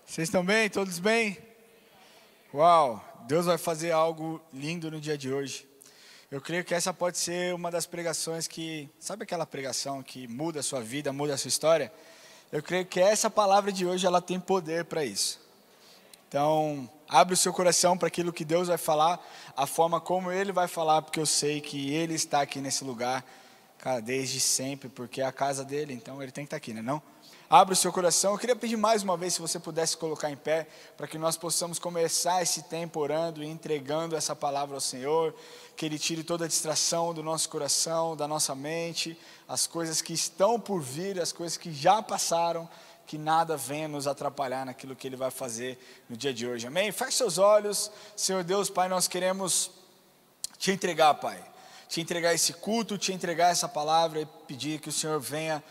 Vocês estão bem? Todos bem? Uau! Deus vai fazer algo lindo no dia de hoje. Eu creio que essa pode ser uma das pregações que... Sabe aquela pregação que muda a sua vida, muda a sua história? Eu creio que essa palavra de hoje, ela tem poder para isso. Então, abre o seu coração para aquilo que Deus vai falar, a forma como Ele vai falar, porque eu sei que Ele está aqui nesse lugar, cara, desde sempre, porque é a casa dele, então Ele tem que estar aqui, né, não? Abre o seu coração. Eu queria pedir mais uma vez, se você pudesse colocar em pé, para que nós possamos começar esse tempo orando e entregando essa palavra ao Senhor, que Ele tire toda a distração do nosso coração, da nossa mente, as coisas que estão por vir, as coisas que já passaram, que nada venha nos atrapalhar naquilo que Ele vai fazer no dia de hoje, amém? Feche seus olhos. Senhor Deus, Pai, nós queremos te entregar, Pai, te entregar esse culto, te entregar essa palavra e pedir que o Senhor venha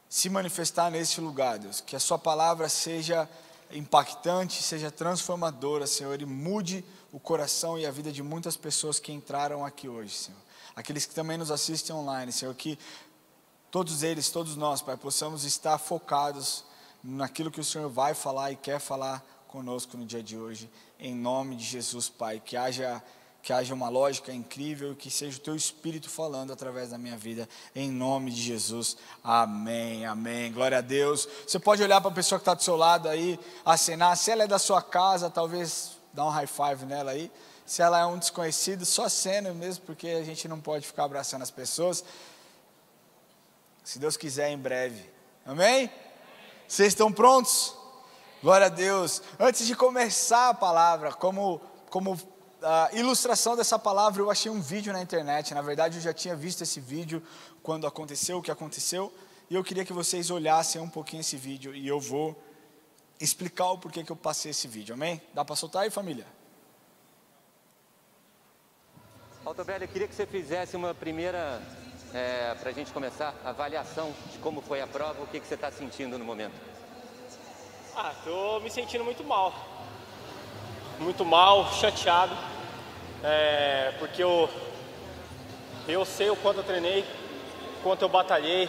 se manifestar nesse lugar, Deus, que a sua palavra seja impactante, seja transformadora, Senhor, e mude o coração e a vida de muitas pessoas que entraram aqui hoje, Senhor, aqueles que também nos assistem online, Senhor, que todos eles, todos nós, Pai, possamos estar focados naquilo que o Senhor vai falar e quer falar conosco no dia de hoje, em nome de Jesus, Pai, que haja uma lógica incrível e que seja o Teu Espírito falando através da minha vida, em nome de Jesus, amém, amém, glória a Deus. Você pode olhar para a pessoa que está do seu lado aí, acenar, se ela é da sua casa, talvez dá um high five nela aí, se ela é um desconhecido, só acena mesmo, porque a gente não pode ficar abraçando as pessoas, se Deus quiser em breve, amém? Vocês estão prontos? Glória a Deus. Antes de começar a palavra, como a ilustração dessa palavra, eu achei um vídeo na internet. Na verdade, eu já tinha visto esse vídeo quando aconteceu o que aconteceu, e eu queria que vocês olhassem um pouquinho esse vídeo, e eu vou explicar o porquê que eu passei esse vídeo, amém? Dá para soltar aí, família? Altobelli, eu queria que você fizesse uma primeira, para a gente começar, avaliação de como foi a prova, o que você está sentindo no momento. Estou me sentindo muito mal, chateado, porque eu sei o quanto eu treinei, o quanto eu batalhei,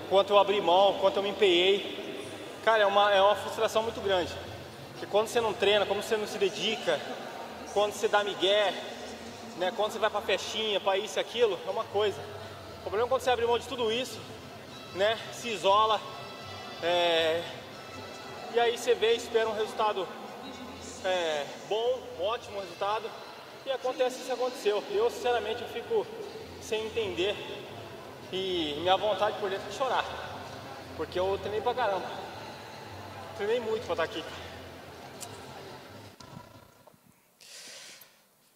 o quanto eu abri mão, o quanto eu me empenhei. Cara, é uma frustração muito grande, porque quando você não treina, quando você não se dedica, quando você dá migué, né, quando você vai pra festinha, pra isso e aquilo, é uma coisa. O problema é quando você abre mão de tudo isso, né, se isola, e aí você vê e espera um resultado bom, ótimo resultado, e acontece isso que aconteceu. Eu, sinceramente, eu fico sem entender, e minha vontade por dentro é de chorar, porque eu treinei pra caramba, treinei muito pra estar aqui.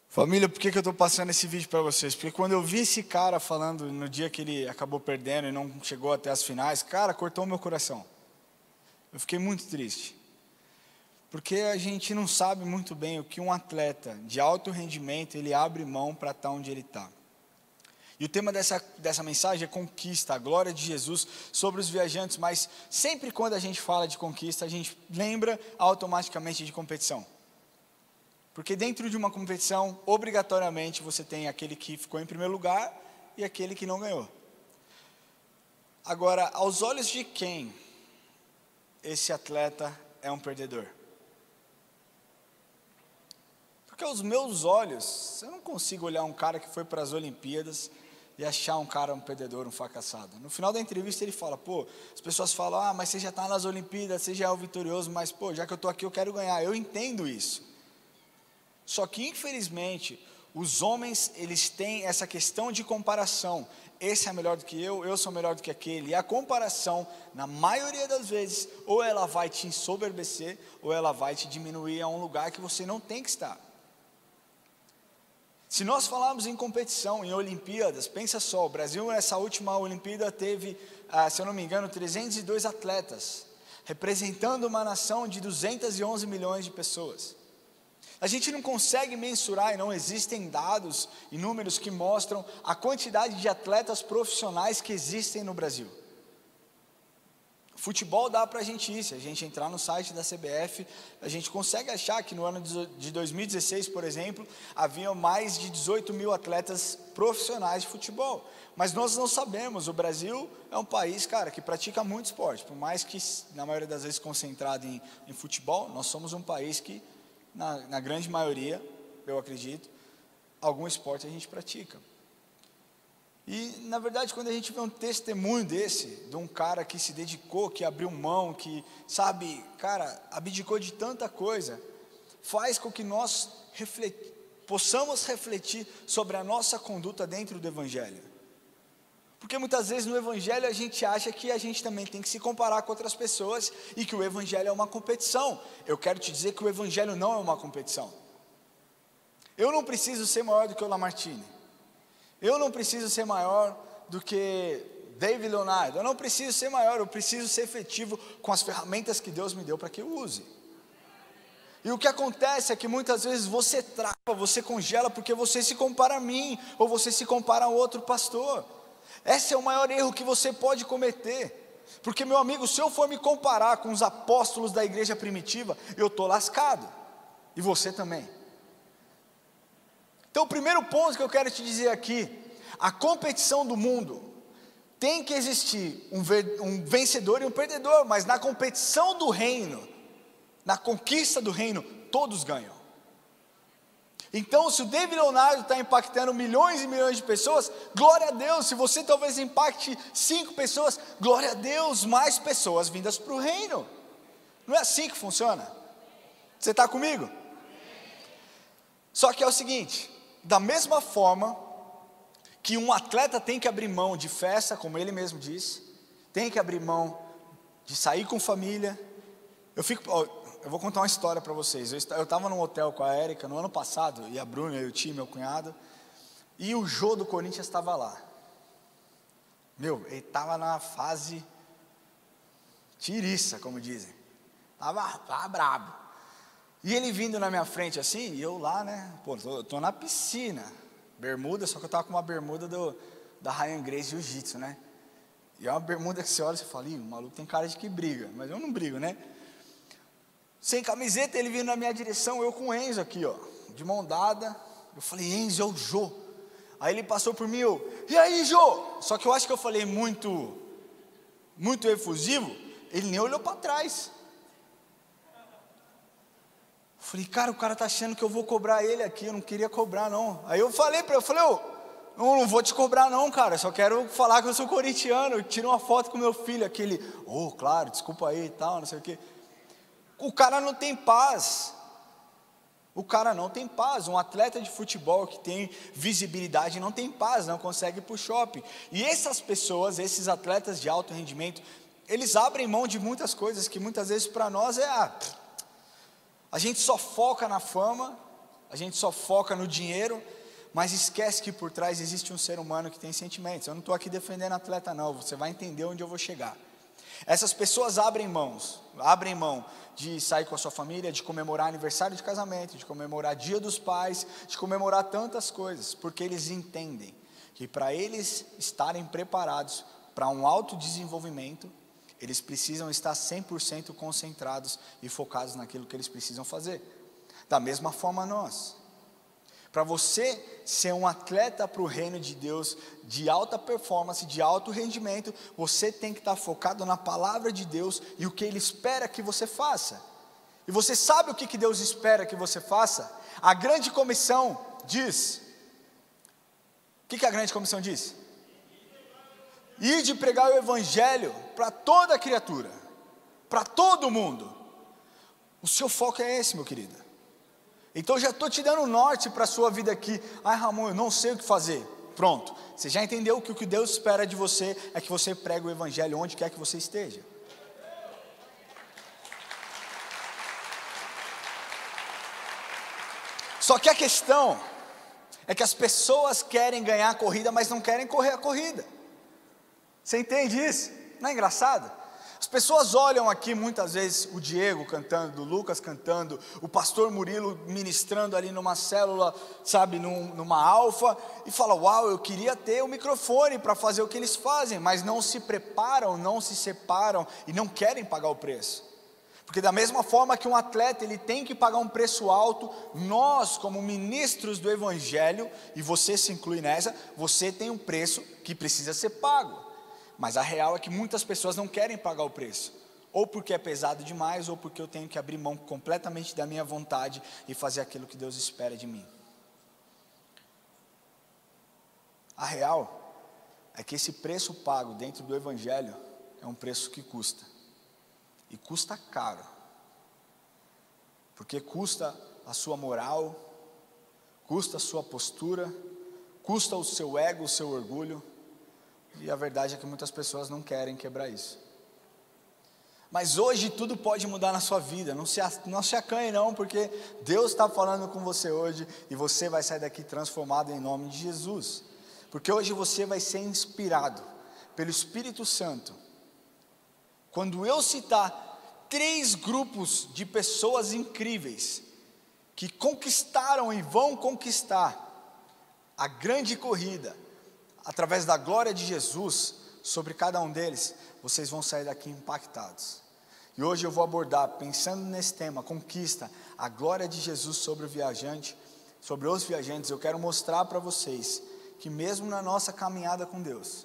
Família, por que eu estou passando esse vídeo para vocês? Porque quando eu vi esse cara falando no dia que ele acabou perdendo e não chegou até as finais, cara, cortou o meu coração. Eu fiquei muito triste. Porque a gente não sabe muito bem o que um atleta de alto rendimento, ele abre mão para estar onde ele está. E o tema dessa mensagem é conquista, a glória de Jesus sobre os viajantes, mas sempre quando a gente fala de conquista, a gente lembra automaticamente de competição. Porque dentro de uma competição, obrigatoriamente, você tem aquele que ficou em primeiro lugar e aquele que não ganhou. Agora, aos olhos de quem esse atleta é um perdedor? Porque aos meus olhos, eu não consigo olhar um cara que foi para as Olimpíadas e achar um cara um perdedor, um fracassado. No final da entrevista ele fala, as pessoas falam, mas você já está nas Olimpíadas, você já é o vitorioso, mas já que eu estou aqui eu quero ganhar. Eu entendo isso. Só que infelizmente, os homens, eles têm essa questão de comparação. Esse é melhor do que eu sou melhor do que aquele. E a comparação, na maioria das vezes, ou ela vai te ensoberbecer, ou ela vai te diminuir a um lugar que você não tem que estar. Se nós falarmos em competição, em Olimpíadas, pensa só, o Brasil nessa última Olimpíada teve, se eu não me engano, 302 atletas, representando uma nação de 211 milhões de pessoas. A gente não consegue mensurar e não existem dados e números que mostram a quantidade de atletas profissionais que existem no Brasil. Futebol dá para a gente ir, se a gente entrar no site da CBF, a gente consegue achar que no ano de 2016, por exemplo, havia mais de 18 mil atletas profissionais de futebol. Mas nós não sabemos, o Brasil é um país, cara, que pratica muito esporte, por mais que na maioria das vezes concentrado em futebol, nós somos um país que, na grande maioria, eu acredito, algum esporte a gente pratica. E, na verdade, quando a gente vê um testemunho desse, de um cara que se dedicou, que abriu mão, que, sabe, cara, abdicou de tanta coisa, faz com que nós possamos refletir sobre a nossa conduta dentro do Evangelho. Porque muitas vezes no Evangelho a gente acha que a gente também tem que se comparar com outras pessoas e que o Evangelho é uma competição. Eu quero te dizer que o Evangelho não é uma competição. Eu não preciso ser maior do que o Lamartine. Eu não preciso ser maior do que David Leonardo. Eu não preciso ser maior, eu preciso ser efetivo com as ferramentas que Deus me deu para que eu use. E o que acontece é que muitas vezes você trava, você congela porque você se compara a mim, ou você se compara a outro pastor. Esse é o maior erro que você pode cometer. Porque, meu amigo, se eu for me comparar com os apóstolos da igreja primitiva, eu estou lascado. E você também. Então, o primeiro ponto que eu quero te dizer aqui, a competição do mundo, tem que existir um vencedor e um perdedor, mas na competição do reino, na conquista do reino, todos ganham. Então, se o David Leonardo está impactando milhões e milhões de pessoas, glória a Deus. Se você talvez impacte 5 pessoas, glória a Deus, mais pessoas vindas para o reino. Não é assim que funciona? Você está comigo? Só que é o seguinte, da mesma forma que um atleta tem que abrir mão de festa, como ele mesmo disse, tem que abrir mão de sair com família. Eu vou contar uma história para vocês. Eu estava num hotel com a Érica no ano passado, e a Bruna e o Tim, meu cunhado, e o Jô do Corinthians estava lá. Ele estava na fase tiriça, como dizem. Estava brabo. E ele vindo na minha frente assim, e eu lá, né? Pô, tô na piscina, bermuda, só que eu estava com uma bermuda da Ryan Grace Jiu-Jitsu, né? E é uma bermuda que você olha e você fala, o maluco tem cara de que briga, mas eu não brigo, né? Sem camiseta, ele vindo na minha direção, eu com o Enzo aqui, ó, de mão dada. Eu falei, Enzo, é o Jô. Aí ele passou por mim, e aí, Jô? Só que eu acho que eu falei muito efusivo, ele nem olhou para trás. Falei, cara, o cara tá achando que eu vou cobrar ele aqui, eu não queria cobrar não. Aí eu falei para ele, eu não vou te cobrar não, cara, só quero falar que eu sou corintiano, eu tiro uma foto com meu filho, aquele, claro, desculpa aí e tal, não sei o quê. O cara não tem paz. O cara não tem paz. Um atleta de futebol que tem visibilidade não tem paz, não consegue ir para o shopping. E essas pessoas, esses atletas de alto rendimento, eles abrem mão de muitas coisas que muitas vezes para nós a gente só foca na fama, a gente só foca no dinheiro, mas esquece que por trás existe um ser humano que tem sentimentos. Eu não estou aqui defendendo atleta não, você vai entender onde eu vou chegar. Essas pessoas abrem mão de sair com a sua família, de comemorar aniversário de casamento, de comemorar Dia dos Pais, de comemorar tantas coisas, porque eles entendem que para eles estarem preparados para um autodesenvolvimento, eles precisam estar 100% concentrados e focados naquilo que eles precisam fazer. Da mesma forma nós. Para você ser um atleta para o reino de Deus, de alta performance, de alto rendimento, você tem que estar focado na palavra de Deus e o que Ele espera que você faça. E você sabe o que Deus espera que você faça? A grande comissão diz, o que a grande comissão diz? Ir de pregar o evangelho para toda criatura, para todo mundo. O seu foco é esse, meu querido. Então eu já estou te dando norte para a sua vida aqui. Ramon, eu não sei o que fazer. Pronto, você já entendeu que o que Deus espera de você é que você pregue o evangelho onde quer que você esteja. Só que a questão é que as pessoas querem ganhar a corrida, mas não querem correr a corrida. Você entende isso? Não é engraçado? As pessoas olham aqui muitas vezes o Diego cantando, o Lucas cantando, o pastor Murilo ministrando ali numa célula, sabe, numa alfa, e falam: uau, eu queria ter o microfone para fazer o que eles fazem, mas não se preparam, não se separam e não querem pagar o preço. Porque da mesma forma que um atleta ele tem que pagar um preço alto, nós como ministros do Evangelho, e você se inclui nessa, você tem um preço que precisa ser pago. Mas a real é que muitas pessoas não querem pagar o preço, ou porque é pesado demais, ou porque eu tenho que abrir mão completamente da minha vontade e fazer aquilo que Deus espera de mim. A real é que esse preço pago dentro do Evangelho é um preço que custa, e custa caro, porque custa a sua moral, custa a sua postura, custa o seu ego, o seu orgulho. E a verdade é que muitas pessoas não querem quebrar isso. Mas hoje tudo pode mudar na sua vida. Não se acanhe não, porque Deus está falando com você hoje, e você vai sair daqui transformado em nome de Jesus. Porque hoje você vai ser inspirado pelo Espírito Santo. Quando eu citar 3 grupos de pessoas incríveis, que conquistaram e vão conquistar a grande corrida, através da glória de Jesus, sobre cada um deles, vocês vão sair daqui impactados. E hoje eu vou abordar, pensando nesse tema, conquista, a glória de Jesus sobre o viajante, sobre os viajantes. Eu quero mostrar para vocês, que mesmo na nossa caminhada com Deus,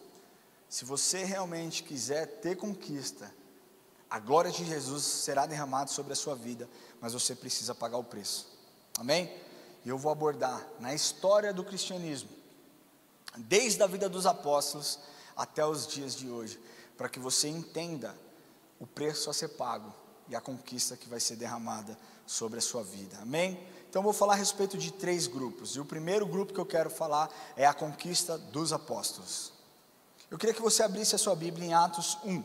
se você realmente quiser ter conquista, a glória de Jesus será derramada sobre a sua vida, mas você precisa pagar o preço, amém? E eu vou abordar, na história do cristianismo, desde a vida dos apóstolos até os dias de hoje, para que você entenda o preço a ser pago e a conquista que vai ser derramada sobre a sua vida, amém? Então eu vou falar a respeito de 3 grupos, e o primeiro grupo que eu quero falar é a conquista dos apóstolos. Eu queria que você abrisse a sua Bíblia em Atos 1,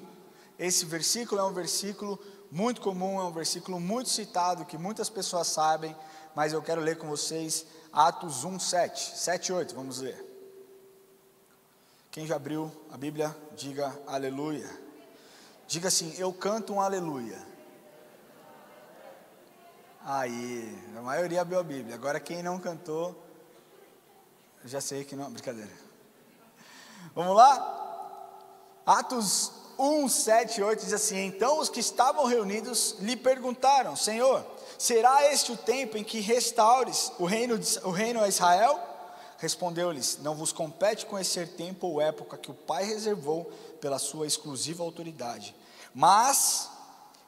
esse versículo é um versículo muito comum, é um versículo muito citado, que muitas pessoas sabem, mas eu quero ler com vocês Atos 1, 7 e 8, vamos ler. Quem já abriu a Bíblia, diga aleluia. Diga assim: eu canto um aleluia. Aí, a maioria abriu a Bíblia. Agora quem não cantou, eu já sei que não, brincadeira. Vamos lá? Atos 1, 7 e 8 diz assim: então os que estavam reunidos lhe perguntaram: Senhor, será este o tempo em que restaures o reino a Israel? Respondeu-lhes: não vos compete conhecer tempo ou época que o Pai reservou pela sua exclusiva autoridade, mas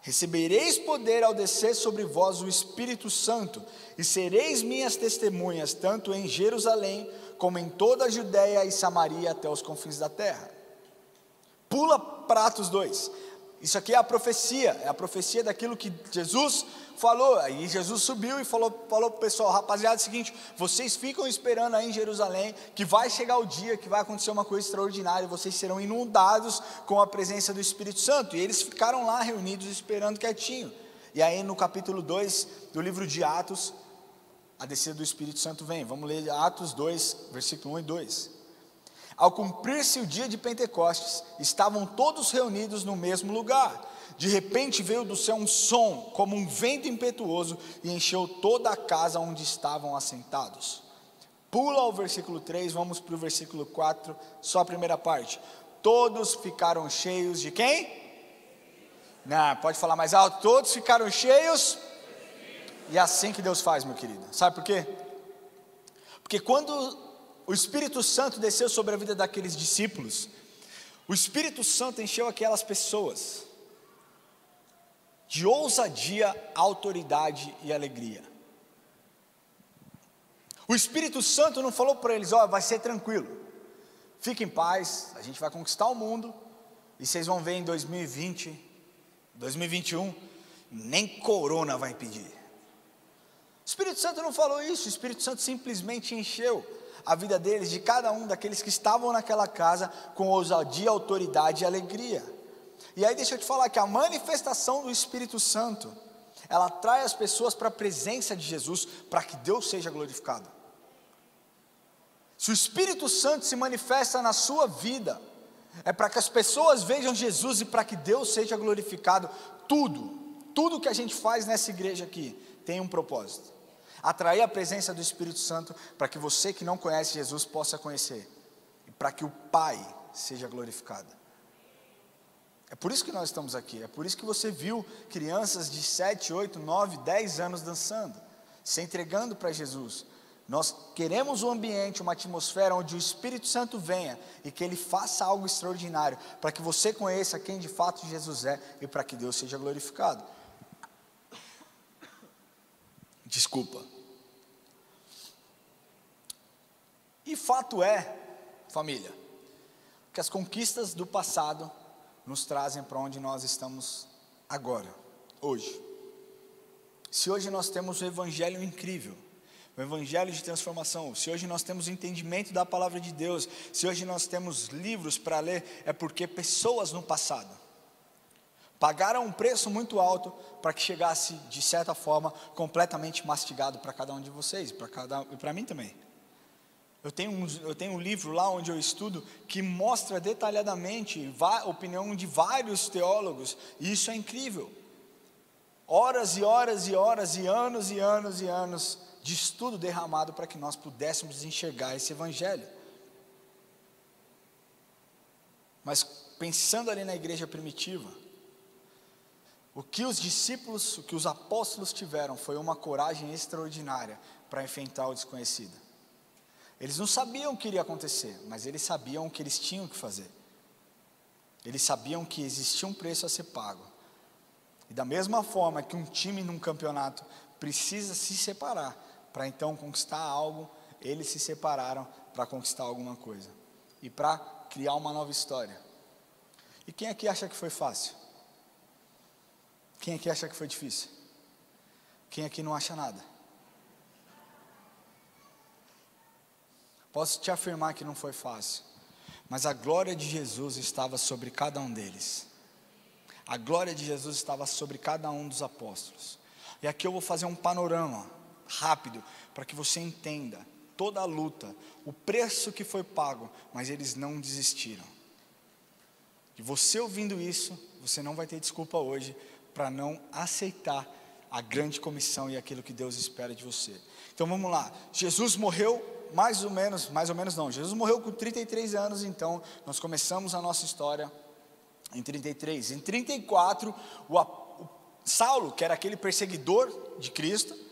recebereis poder ao descer sobre vós o Espírito Santo, e sereis minhas testemunhas, tanto em Jerusalém, como em toda a Judéia e Samaria, até os confins da terra. Pula para Atos 2, isso aqui é a profecia daquilo que Jesus falou. Aí Jesus subiu e falou para o pessoal: rapaziada, é o seguinte, vocês ficam esperando aí em Jerusalém, que vai chegar o dia que vai acontecer uma coisa extraordinária, vocês serão inundados com a presença do Espírito Santo. E eles ficaram lá reunidos esperando quietinho. E aí no capítulo 2 do livro de Atos, a descida do Espírito Santo vem. Vamos ler Atos 2, versículo 1 e 2. Ao cumprir-se o dia de Pentecostes, estavam todos reunidos no mesmo lugar. De repente veio do céu um som, como um vento impetuoso, e encheu toda a casa onde estavam assentados. Pula ao versículo 3, vamos para o versículo 4, só a primeira parte. Todos ficaram cheios de quem? Não, pode falar mais alto. Todos ficaram cheios. E é assim que Deus faz, meu querido. Sabe por quê? Porque quando o Espírito Santo desceu sobre a vida daqueles discípulos, o Espírito Santo encheu aquelas pessoas de ousadia, autoridade e alegria. O Espírito Santo não falou para eles: ó, vai ser tranquilo, fiquem em paz, a gente vai conquistar o mundo, e vocês vão ver em 2020, 2021, nem corona vai impedir. O Espírito Santo não falou isso, o Espírito Santo simplesmente encheu a vida deles, de cada um daqueles que estavam naquela casa, com ousadia, autoridade e alegria. E aí deixa eu te falar que a manifestação do Espírito Santo, ela atrai as pessoas para a presença de Jesus, para que Deus seja glorificado. Se o Espírito Santo se manifesta na sua vida, é para que as pessoas vejam Jesus e para que Deus seja glorificado. Tudo que a gente faz nessa igreja aqui tem um propósito: atrair a presença do Espírito Santo para que você que não conhece Jesus possa conhecer, e para que o Pai seja glorificado. É por isso que nós estamos aqui, é por isso que você viu crianças de 7, 8, 9, 10 anos dançando, se entregando para Jesus. Nós queremos um ambiente, uma atmosfera onde o Espírito Santo venha e que Ele faça algo extraordinário, para que você conheça quem de fato Jesus é e para que Deus seja glorificado. Desculpa. E fato é, família, que as conquistas do passado nos trazem para onde nós estamos agora, hoje. Se hoje nós temos um evangelho incrível, um evangelho de transformação, se hoje nós temos entendimento da palavra de Deus, se hoje nós temos livros para ler, é porque pessoas no passado pagaram um preço muito alto para que chegasse, de certa forma, completamente mastigado para cada um de vocês, e para mim também. Eu tenho um livro lá onde eu estudo que mostra detalhadamente a opinião de vários teólogos, e isso é incrível. Horas e horas e horas e anos e anos e anos de estudo derramado para que nós pudéssemos enxergar esse evangelho. Mas pensando ali na igreja primitiva, o que os discípulos, o que os apóstolos tiveram foi uma coragem extraordinária para enfrentar o desconhecido. Eles não sabiam o que iria acontecer, mas eles sabiam o que eles tinham que fazer. Eles sabiam que existia um preço a ser pago. E da mesma forma que um time num campeonato precisa se separar para então conquistar algo, eles se separaram para conquistar alguma coisa e para criar uma nova história. E quem aqui acha que foi fácil? Quem aqui acha que foi difícil? Quem aqui não acha nada? Posso te afirmar que não foi fácil, mas a glória de Jesus estava sobre cada um deles. A glória de Jesus estava sobre cada um dos apóstolos. E aqui eu vou fazer um panorama rápido, para que você entenda toda a luta, o preço que foi pago, mas eles não desistiram. E você ouvindo isso, você não vai ter desculpa hoje para não aceitar a grande comissão e aquilo que Deus espera de você. Então vamos lá, Jesus morreu mais ou menos não, Jesus morreu com 33 anos, então nós começamos a nossa história em 33. Em 34, o Saulo, que era aquele perseguidor de Cristo,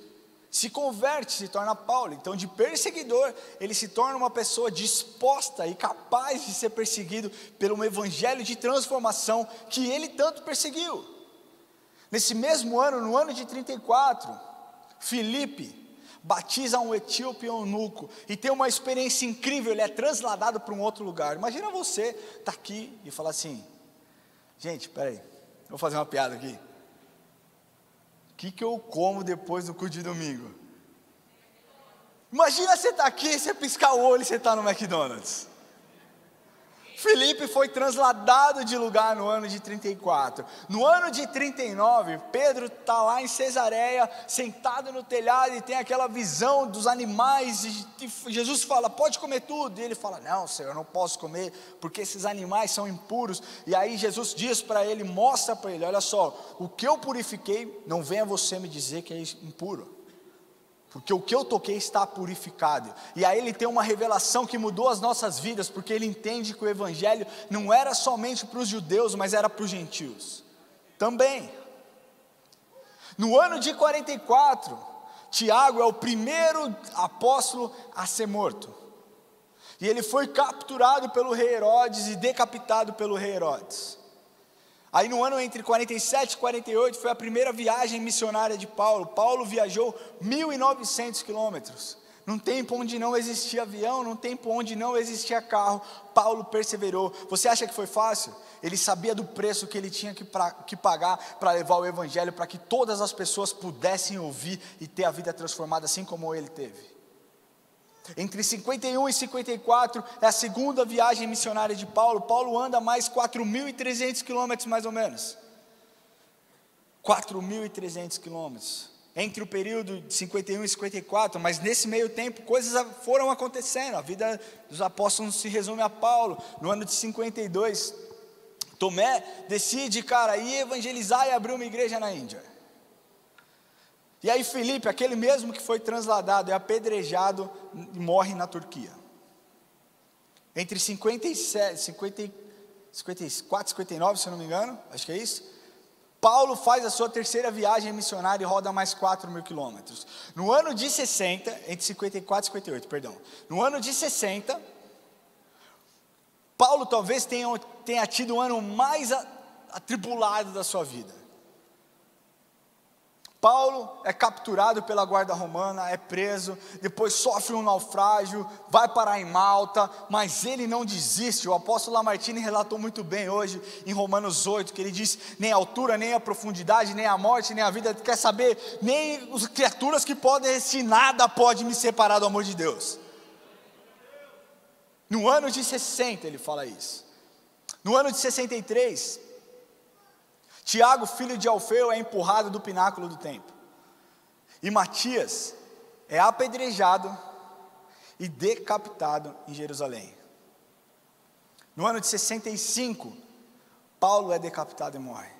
se converte, se torna Paulo. Então de perseguidor, ele se torna uma pessoa disposta e capaz de ser perseguido pelo evangelho de transformação que ele tanto perseguiu. Nesse mesmo ano, no ano de 34, Filipe batiza um etíope eunuco e tem uma experiência incrível. Ele é transladado para um outro lugar. Imagina você estar aqui e falar assim: gente, peraí, vou fazer uma piada aqui. O que eu como depois do culto de domingo? Imagina você estar aqui, você piscar o olho e você está no McDonald's. Filipe foi transladado de lugar no ano de 34. No ano de 39, Pedro está lá em Cesareia, sentado no telhado, e tem aquela visão dos animais, e Jesus fala: pode comer tudo, e ele fala: não, Senhor, eu não posso comer, porque esses animais são impuros. E aí Jesus diz para ele, mostra para ele: olha só, o que eu purifiquei, não venha você me dizer que é impuro, porque o que eu toquei está purificado. E aí ele tem uma revelação que mudou as nossas vidas, porque ele entende que o evangelho não era somente para os judeus, mas era para os gentios também. No ano de 44, Tiago é o primeiro apóstolo a ser morto, e ele foi capturado pelo rei Herodes e decapitado pelo rei Herodes. Aí no ano entre 47 e 48 foi a primeira viagem missionária de Paulo. Paulo viajou 1.900 quilômetros, num tempo onde não existia avião, num tempo onde não existia carro. Paulo perseverou. Você acha que foi fácil? Ele sabia do preço que ele tinha que pagar para levar o evangelho, para que todas as pessoas pudessem ouvir e ter a vida transformada assim como ele teve. Entre 51 e 54 é a segunda viagem missionária de Paulo. Paulo anda mais 4.300 quilômetros mais ou menos. 4.300 quilômetros. entre o período de 51 e 54, mas nesse meio tempo coisas foram acontecendo. A vida dos apóstolos se resume a Paulo. No ano de 52, Tomé decide, cara, ir evangelizar e abrir uma igreja na Índia. E aí Filipe, aquele mesmo que foi transladado, é apedrejado e morre na Turquia. Entre 54 e 59, se eu não me engano, acho que é isso. Paulo faz a sua terceira viagem missionária e roda mais 4.000 quilômetros. No ano de 60, entre 54 e 58, perdão. No ano de 60, Paulo talvez tenha tido o ano mais atribulado da sua vida. Paulo é capturado pela guarda romana, é preso, depois sofre um naufrágio, vai parar em Malta, mas ele não desiste. O apóstolo Lamartine relatou muito bem hoje, em Romanos 8, que ele diz, nem a altura, nem a profundidade, nem a morte, nem a vida, quer saber, nem as criaturas que podem existir, nada pode me separar do amor de Deus. No ano de 60 ele fala isso. No ano de 63, Tiago, filho de Alfeu, é empurrado do pináculo do templo. E Matias é apedrejado e decapitado em Jerusalém. No ano de 65, Paulo é decapitado e morre.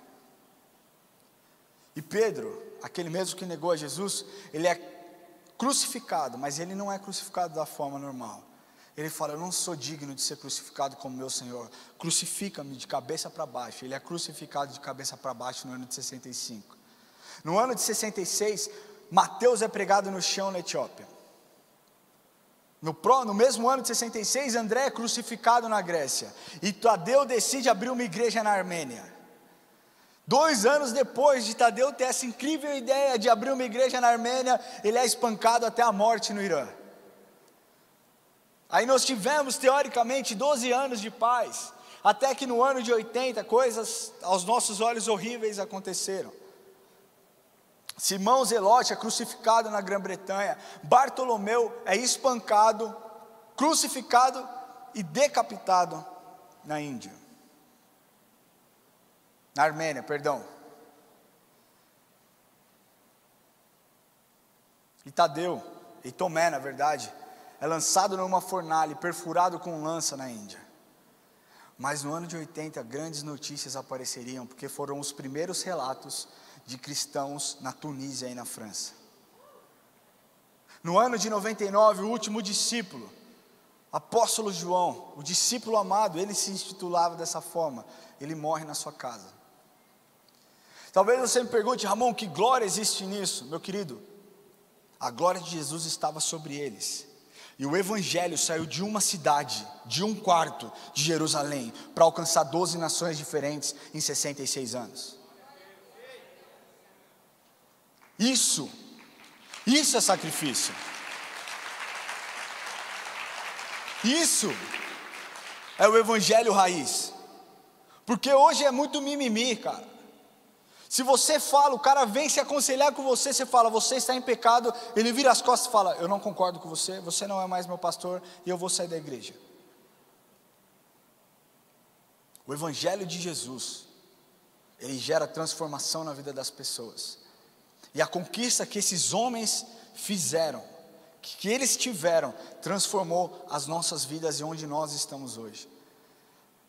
E Pedro, aquele mesmo que negou a Jesus, ele é crucificado, mas ele não é crucificado da forma normal. Ele fala, eu não sou digno de ser crucificado como meu Senhor, crucifica-me de cabeça para baixo. Ele é crucificado de cabeça para baixo no ano de 65. No ano de 66, Mateus é pregado no chão na Etiópia. No mesmo ano de 66, André é crucificado na Grécia. E Tadeu decide abrir uma igreja na Armênia. 2 anos depois de Tadeu ter essa incrível ideia de abrir uma igreja na Armênia, ele é espancado até a morte no Irã. Aí nós tivemos, teoricamente, 12 anos de paz, até que no ano de 80, coisas aos nossos olhos horríveis aconteceram. Simão Zelote é crucificado na Grã-Bretanha, Bartolomeu é espancado, crucificado e decapitado na Índia. Na Armênia, perdão. E Tadeu, e Tomé na verdade, é lançado numa fornalha, perfurado com lança na Índia. Mas no ano de 80, grandes notícias apareceriam, porque foram os primeiros relatos de cristãos na Tunísia e na França. No ano de 99, o último discípulo, apóstolo João, o discípulo amado, ele se intitulava dessa forma, ele morre na sua casa. Talvez você me pergunte, Ramon, que glória existe nisso? Meu querido, a glória de Jesus estava sobre eles. E o evangelho saiu de uma cidade, de um quarto de Jerusalém, para alcançar 12 nações diferentes em 66 anos. Isso é sacrifício. Isso é o evangelho raiz. Porque hoje é muito mimimi, cara. Se você fala, o cara vem se aconselhar com você, você fala, você está em pecado, ele vira as costas e fala, eu não concordo com você, você não é mais meu pastor e eu vou sair da igreja. O evangelho de Jesus, ele gera transformação na vida das pessoas. E a conquista que esses homens fizeram, que eles tiveram, transformou as nossas vidas e onde nós estamos hoje.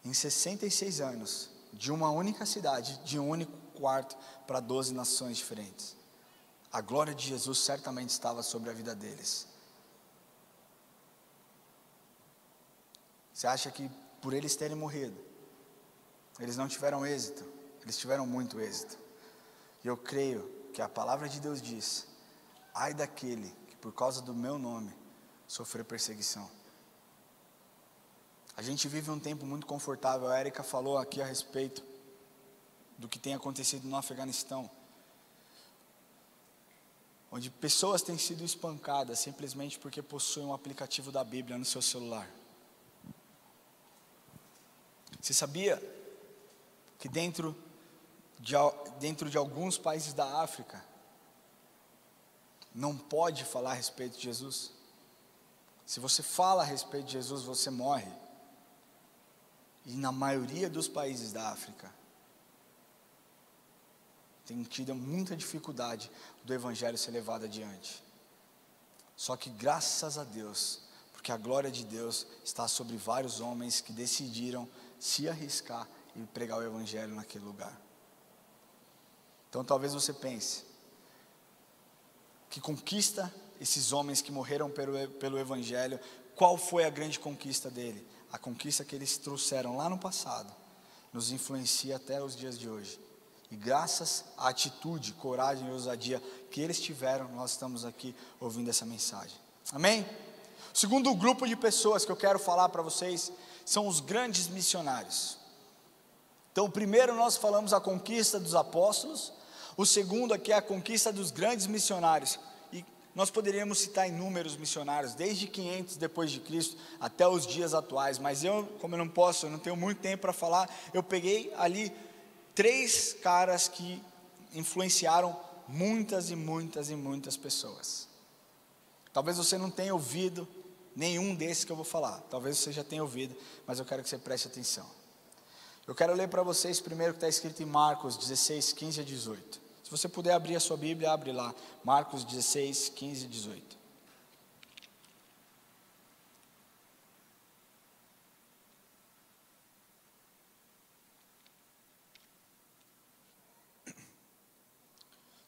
Em 66 anos, de uma única cidade, de um único quarto para 12 nações diferentes. A glória de Jesus certamente estava sobre a vida deles. Você acha que por eles terem morrido, eles não tiveram êxito? Eles tiveram muito êxito. E eu creio que a palavra de Deus diz, ai daquele que por causa do meu nome sofrer perseguição. A gente vive um tempo muito confortável. A Érica falou aqui a respeito do que tem acontecido no Afeganistão, onde pessoas têm sido espancadas simplesmente porque possuem um aplicativo da Bíblia no seu celular. Você sabia que dentro de alguns países da África não pode falar a respeito de Jesus? Se você fala a respeito de Jesus, você morre. E na maioria dos países da África, tem tido muita dificuldade do evangelho ser levado adiante. Só que graças a Deus, porque a glória de Deus está sobre vários homens que decidiram se arriscar e pregar o evangelho naquele lugar. Então talvez você pense, que conquista esses homens que morreram pelo evangelho, qual foi a grande conquista dele? A conquista que eles trouxeram lá no passado, nos influencia até os dias de hoje. E graças à atitude, coragem e ousadia que eles tiveram, nós estamos aqui ouvindo essa mensagem. Amém? O segundo grupo de pessoas que eu quero falar para vocês são os grandes missionários. Então, primeiro nós falamos a conquista dos apóstolos, o segundo aqui é a conquista dos grandes missionários. E nós poderíamos citar inúmeros missionários, desde 500 depois de Cristo até os dias atuais, mas como eu não tenho muito tempo para falar, eu peguei ali 3 caras que influenciaram muitas e muitas e muitas pessoas. Talvez você não tenha ouvido nenhum desses que eu vou falar, talvez você já tenha ouvido, mas eu quero que você preste atenção. Eu quero ler para vocês primeiro o que está escrito em Marcos 16, 15 a 18. Se você puder abrir a sua Bíblia, abre lá, Marcos 16, 15 a 18.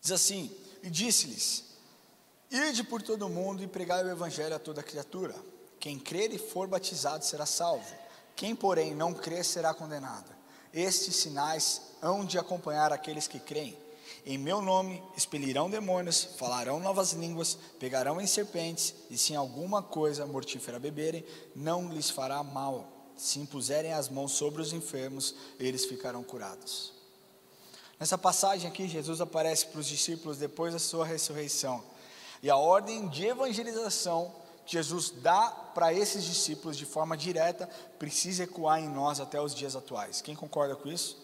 Diz assim: e disse-lhes: ide por todo o mundo e pregai o evangelho a toda criatura. Quem crer e for batizado será salvo, quem porém não crer será condenado. Estes sinais hão de acompanhar aqueles que creem. Em meu nome expelirão demônios, falarão novas línguas, pegarão em serpentes, e se em alguma coisa mortífera beberem, não lhes fará mal. Se impuserem as mãos sobre os enfermos, eles ficarão curados. Nessa passagem aqui, Jesus aparece para os discípulos depois da sua ressurreição. E a ordem de evangelização que Jesus dá para esses discípulos de forma direta, precisa ecoar em nós até os dias atuais. Quem concorda com isso?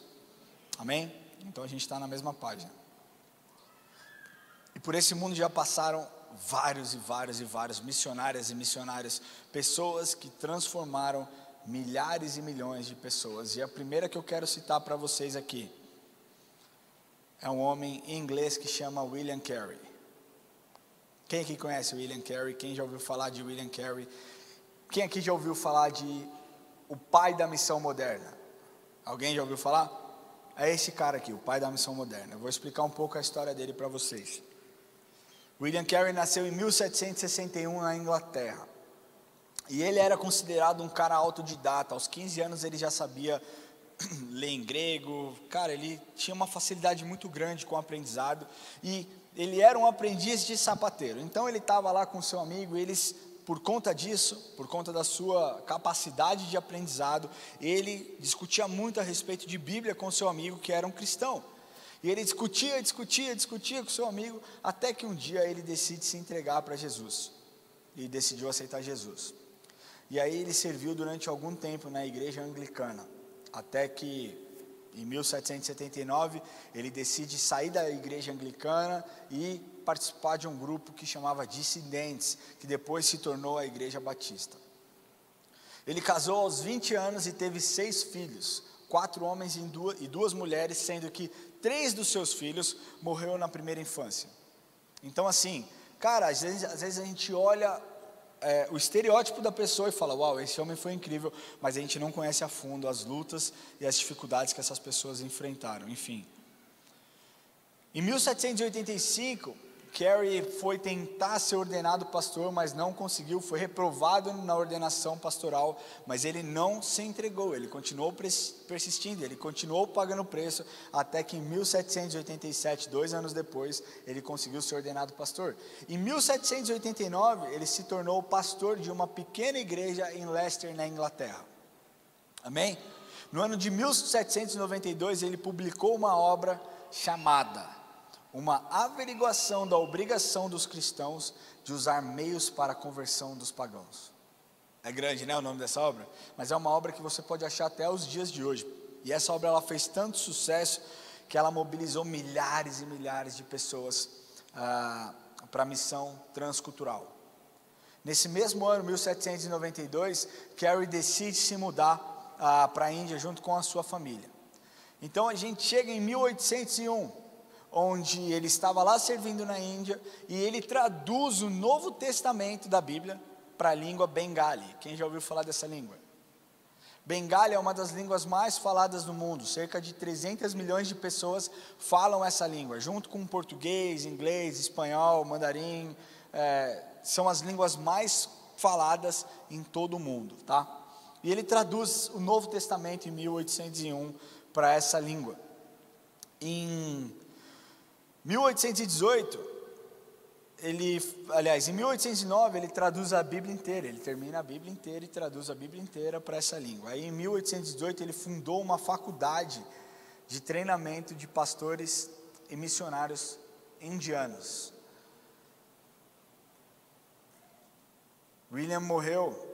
Amém? Então a gente está na mesma página. E por esse mundo já passaram vários missionárias e missionários, pessoas que transformaram milhares e milhões de pessoas. E a primeira que eu quero citar para vocês aqui é um homem em inglês que chama William Carey. Quem aqui conhece William Carey? Quem já ouviu falar de William Carey? Quem aqui já ouviu falar de o pai da missão moderna? Alguém já ouviu falar? É esse cara aqui, o pai da missão moderna. Eu vou explicar um pouco a história dele para vocês. William Carey nasceu em 1761 na Inglaterra. E ele era considerado um cara autodidata. Aos 15 anos ele já sabia ler em grego. Cara, ele tinha uma facilidade muito grande com o aprendizado. E ele era um aprendiz de sapateiro. Então ele estava lá com seu amigo e eles, por conta disso, por conta da sua capacidade de aprendizado, ele discutia muito a respeito de Bíblia com seu amigo que era um cristão. E ele discutia com seu amigo, até que um dia ele decide se entregar para Jesus. E decidiu aceitar Jesus. E aí ele serviu durante algum tempo na igreja anglicana, até que em 1779 ele decide sair da igreja anglicana e participar de um grupo que chamava Dissidentes, que depois se tornou a Igreja Batista. Ele casou aos 20 anos e teve 6 filhos, 4 homens e 2 mulheres, sendo que 3 dos seus filhos morreram na primeira infância. Então assim, cara, às vezes a gente olha o estereótipo da pessoa e fala: uau, esse homem foi incrível, mas a gente não conhece a fundo as lutas e as dificuldades que essas pessoas enfrentaram, enfim. Em 1785, Carey foi tentar ser ordenado pastor, mas não conseguiu, foi reprovado na ordenação pastoral, mas ele não se entregou, ele continuou persistindo, ele continuou pagando preço, até que em 1787, 2 anos depois, ele conseguiu ser ordenado pastor. Em 1789, ele se tornou pastor de uma pequena igreja em Leicester, na Inglaterra. Amém? No ano de 1792, ele publicou uma obra chamada Uma Averiguação da Obrigação dos Cristãos de Usar Meios para a Conversão dos Pagãos. É grande, né, o nome dessa obra? Mas é uma obra que você pode achar até os dias de hoje. E essa obra ela fez tanto sucesso que ela mobilizou milhares e milhares de pessoas para a missão transcultural. Nesse mesmo ano, 1792, Carey decide se mudar para a Índia junto com a sua família. Então a gente chega em 1801. onde ele estava lá servindo na Índia, e ele traduz o Novo Testamento da Bíblia para a língua bengali. Quem já ouviu falar dessa língua? Bengali é uma das línguas mais faladas do mundo, cerca de 300 milhões de pessoas falam essa língua, junto com português, inglês, espanhol, mandarim, são as línguas mais faladas em todo o mundo, tá? E ele traduz o Novo Testamento em 1801 para essa língua. Em 1818, em 1809, ele traduz a Bíblia inteira, ele termina a Bíblia inteira e traduz a Bíblia inteira para essa língua. Aí em 1818 ele fundou uma faculdade de treinamento de pastores e missionários indianos. William morreu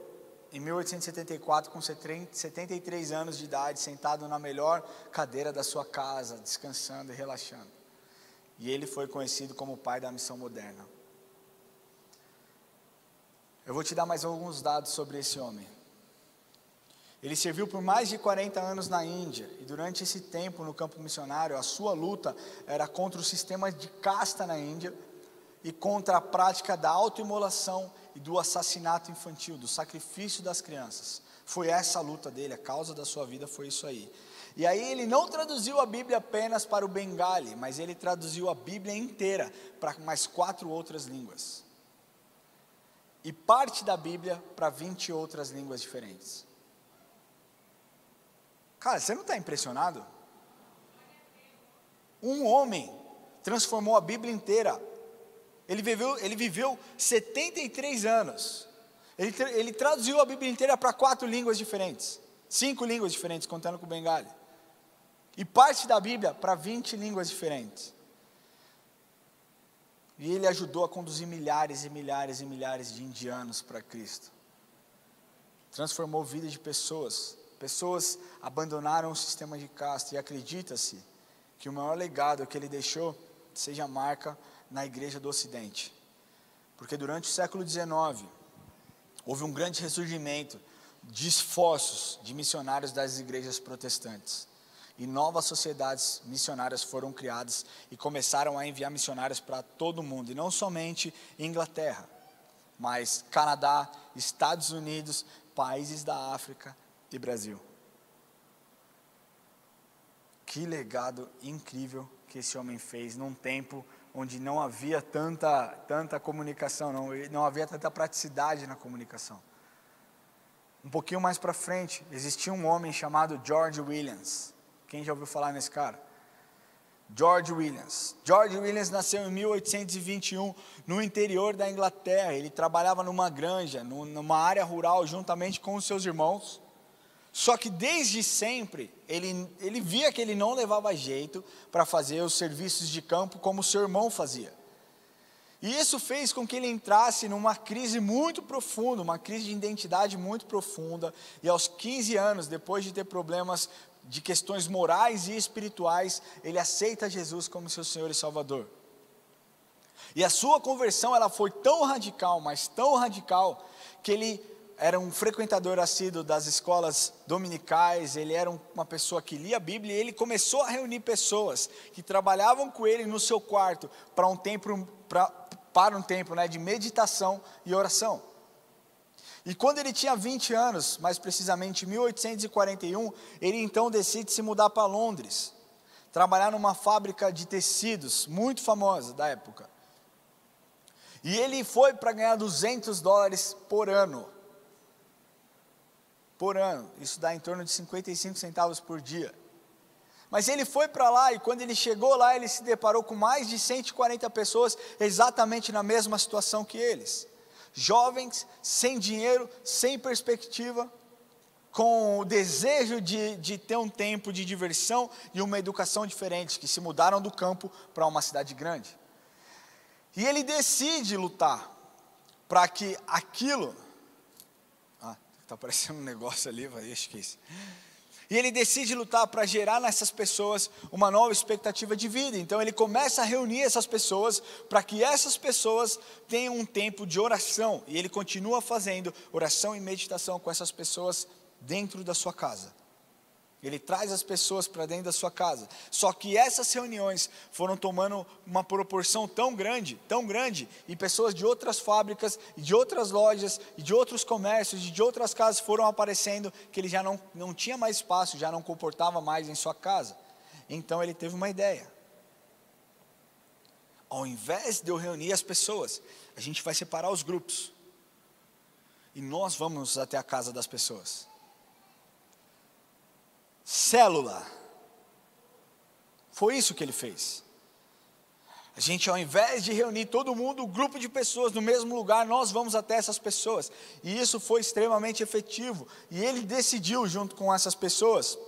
em 1874 com 73 anos de idade, sentado na melhor cadeira da sua casa, descansando e relaxando. E ele foi conhecido como o pai da missão moderna. Eu vou te dar mais alguns dados sobre esse homem. Ele serviu por mais de 40 anos na Índia, e durante esse tempo no campo missionário, a sua luta era contra o sistema de casta na Índia, e contra a prática da autoimolação e do assassinato infantil, do sacrifício das crianças. Foi essa a luta dele, a causa da sua vida foi isso aí. E aí ele não traduziu a Bíblia apenas para o bengali, mas ele traduziu a Bíblia inteira para mais 4 outras línguas. E parte da Bíblia para 20 outras línguas diferentes. Cara, você não está impressionado? Um homem transformou a Bíblia inteira. Ele viveu 73 anos. Ele traduziu a Bíblia inteira para 4 línguas diferentes. 5 línguas diferentes, contando com o bengali. E parte da Bíblia para 20 línguas diferentes. E ele ajudou a conduzir milhares e milhares e milhares de indianos para Cristo. Transformou a vida de pessoas. Pessoas abandonaram o sistema de casta. E acredita-se que o maior legado que ele deixou seja a marca na igreja do Ocidente. Porque durante o século XIX, houve um grande ressurgimento de esforços de missionários das igrejas protestantes. E novas sociedades missionárias foram criadas e começaram a enviar missionários para todo o mundo. E não somente Inglaterra, mas Canadá, Estados Unidos, países da África e Brasil. Que legado incrível que esse homem fez num tempo onde não havia tanta comunicação, não havia tanta praticidade na comunicação. Um pouquinho mais para frente, existia um homem chamado George Williams. Quem já ouviu falar nesse cara? George Williams. George Williams nasceu em 1821 no interior da Inglaterra. Ele trabalhava numa granja, numa área rural, juntamente com os seus irmãos. Só que desde sempre, ele via que ele não levava jeito para fazer os serviços de campo como seu irmão fazia. E isso fez com que ele entrasse numa crise muito profunda, uma crise de identidade muito profunda. E aos 15 anos, depois de ter problemas de questões morais e espirituais, ele aceita Jesus como seu Senhor e Salvador. E a sua conversão, ela foi tão radical, mas tão radical, que ele era um frequentador assíduo das escolas dominicais, ele era uma pessoa que lia a Bíblia, e ele começou a reunir pessoas que trabalhavam com ele no seu quarto para um tempo de meditação e oração. E quando ele tinha 20 anos, mais precisamente em 1841, ele então decide se mudar para Londres, trabalhar numa fábrica de tecidos muito famosa da época. E ele foi para ganhar $200 por ano. Isso dá em torno de 55 centavos por dia. Mas ele foi para lá, e quando ele chegou lá, ele se deparou com mais de 140 pessoas exatamente na mesma situação que eles. Jovens, sem dinheiro, sem perspectiva, com o desejo de ter um tempo de diversão e uma educação diferente, que se mudaram do campo para uma cidade grande. E ele decide lutar para que aquilo... está aparecendo um negócio ali, acho que é isso. E ele decide lutar para gerar nessas pessoas uma nova expectativa de vida. Então ele começa a reunir essas pessoas para que essas pessoas tenham um tempo de oração. E ele continua fazendo oração e meditação com essas pessoas dentro da sua casa. Ele traz as pessoas para dentro da sua casa. Só que essas reuniões foram tomando uma proporção tão grande, e pessoas de outras fábricas, e de outras lojas, e de outros comércios, e de outras casas foram aparecendo, que ele já não tinha mais espaço, já não comportava mais em sua casa. Então ele teve uma ideia. Ao invés de eu reunir as pessoas, a gente vai separar os grupos. E nós vamos até a casa das pessoas. Célula. Foi isso que ele fez. A gente, ao invés de reunir todo mundo, um grupo de pessoas no mesmo lugar, nós vamos até essas pessoas. E isso foi extremamente efetivo. E ele decidiu, junto com essas pessoas,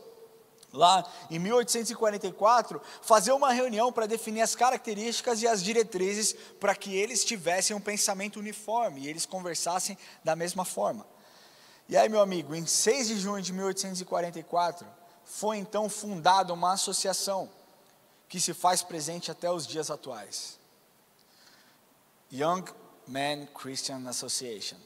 lá em 1844, fazer uma reunião para definir as características e as diretrizes para que eles tivessem um pensamento uniforme e eles conversassem da mesma forma. E aí, meu amigo, em 6 de junho de 1844, foi então fundada uma associação que se faz presente até os dias atuais. Young Men Christian Association.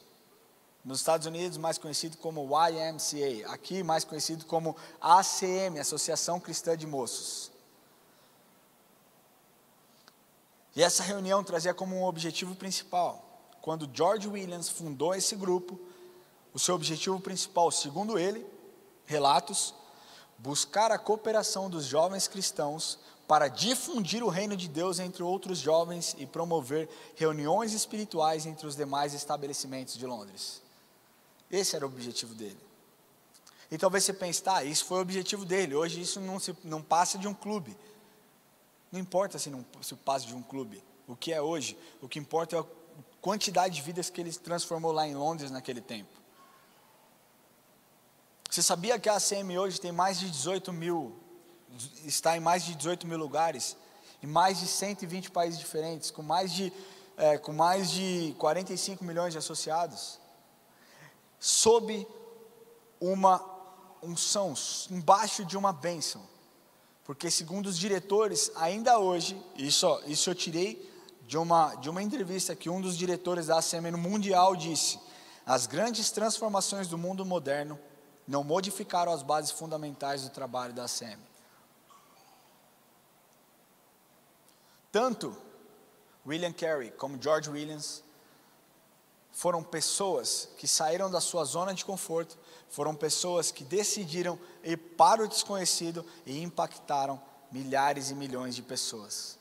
Nos Estados Unidos, mais conhecido como YMCA. Aqui, mais conhecido como ACM, Associação Cristã de Moços. E essa reunião trazia como um objetivo principal. Quando George Williams fundou esse grupo, o seu objetivo principal, segundo ele, relatos, buscar a cooperação dos jovens cristãos para difundir o reino de Deus entre outros jovens e promover reuniões espirituais entre os demais estabelecimentos de Londres. Esse era o objetivo dele. E talvez você pense, isso foi o objetivo dele, hoje isso não passa de um clube. Não importa se passa de um clube, o que é hoje, o que importa é a quantidade de vidas que ele transformou lá em Londres naquele tempo. Você sabia que a ACM hoje tem mais de 18 mil, está em mais de 18 mil lugares, em mais de 120 países diferentes, com mais de 45 milhões de associados, sob uma unção, embaixo de uma bênção, porque segundo os diretores, ainda hoje, isso eu tirei de uma entrevista que um dos diretores da ACM no Mundial disse, as grandes transformações do mundo moderno não modificaram as bases fundamentais do trabalho da ACM. Tanto William Carey como George Williams foram pessoas que saíram da sua zona de conforto, foram pessoas que decidiram ir para o desconhecido e impactaram milhares e milhões de pessoas.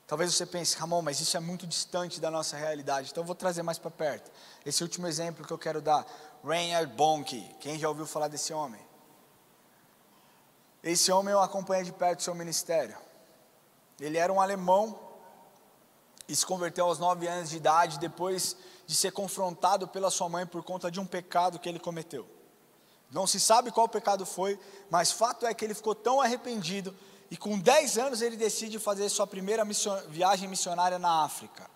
Talvez você pense, Ramon, mas isso é muito distante da nossa realidade, então eu vou trazer mais para perto. Esse último exemplo que eu quero dar, Reinhard Bonnke, quem já ouviu falar desse homem? Esse homem eu acompanhei de perto o seu ministério. Ele era um alemão e se converteu aos 9 anos de idade, depois de ser confrontado pela sua mãe por conta de um pecado que ele cometeu. Não se sabe qual pecado foi, mas fato é que ele ficou tão arrependido, e com 10 anos ele decide fazer sua primeira viagem missionária na África.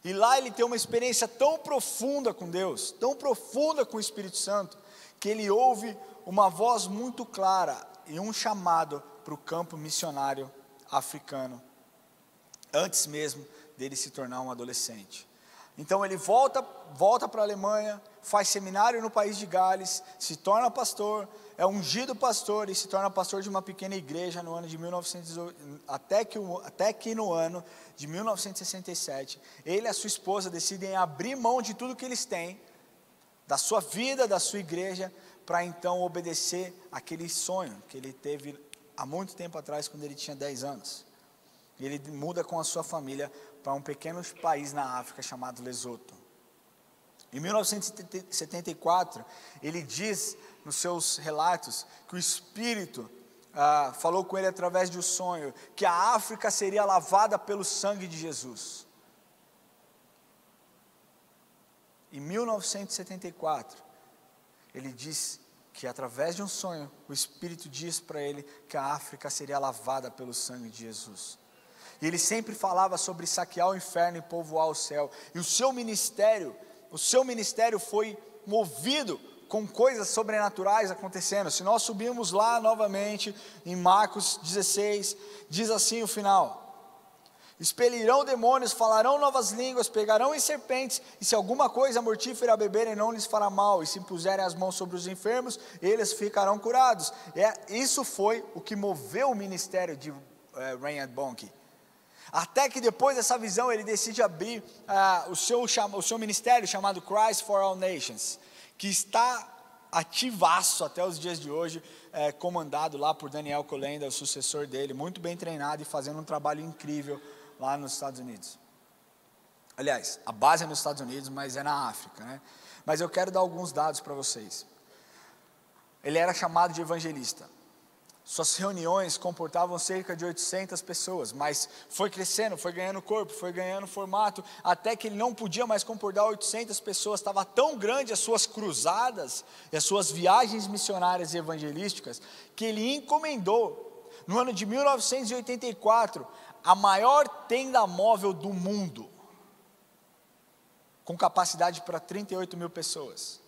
E lá ele tem uma experiência tão profunda com Deus, tão profunda com o Espírito Santo, que ele ouve uma voz muito clara e um chamado para o campo missionário africano, antes mesmo dele se tornar um adolescente. Então ele volta para a Alemanha, faz seminário no país de Gales, se torna pastor, é ungido pastor e se torna pastor de uma pequena igreja no ano de 1908, até que no ano de 1967, ele e a sua esposa decidem abrir mão de tudo que eles têm, da sua vida, da sua igreja, para então obedecer aquele sonho que ele teve há muito tempo atrás, quando ele tinha 10 anos. E ele muda com a sua família para um pequeno país na África chamado Lesoto. Em 1974, ele diz nos seus relatos que o Espírito falou com ele através de um sonho, que a África seria lavada pelo sangue de Jesus. Em 1974, ele diz que através de um sonho, o Espírito diz para ele que a África seria lavada pelo sangue de Jesus. E ele sempre falava sobre saquear o inferno e povoar o céu. E o seu ministério foi movido com coisas sobrenaturais acontecendo. Se nós subirmos lá novamente em Marcos 16, diz assim o final: expelirão demônios, falarão novas línguas, pegarão em serpentes, e se alguma coisa mortífera beberem não lhes fará mal, e se impuserem as mãos sobre os enfermos, eles ficarão curados. Isso foi o que moveu o ministério de Reinhard Bonnke. Até que depois dessa visão ele decide abrir o seu ministério chamado Christ for All Nations, que está ativaço até os dias de hoje, comandado lá por Daniel Kolenda, o sucessor dele, muito bem treinado e fazendo um trabalho incrível lá nos Estados Unidos. Aliás, a base é nos Estados Unidos, mas é na África, né? Mas eu quero dar alguns dados para vocês. Ele era chamado de evangelista. Suas reuniões comportavam cerca de 800 pessoas, mas foi crescendo, foi ganhando corpo, foi ganhando formato, até que ele não podia mais comportar 800 pessoas, estava tão grande as suas cruzadas e as suas viagens missionárias e evangelísticas, que ele encomendou, no ano de 1984, a maior tenda móvel do mundo, com capacidade para 38 mil pessoas.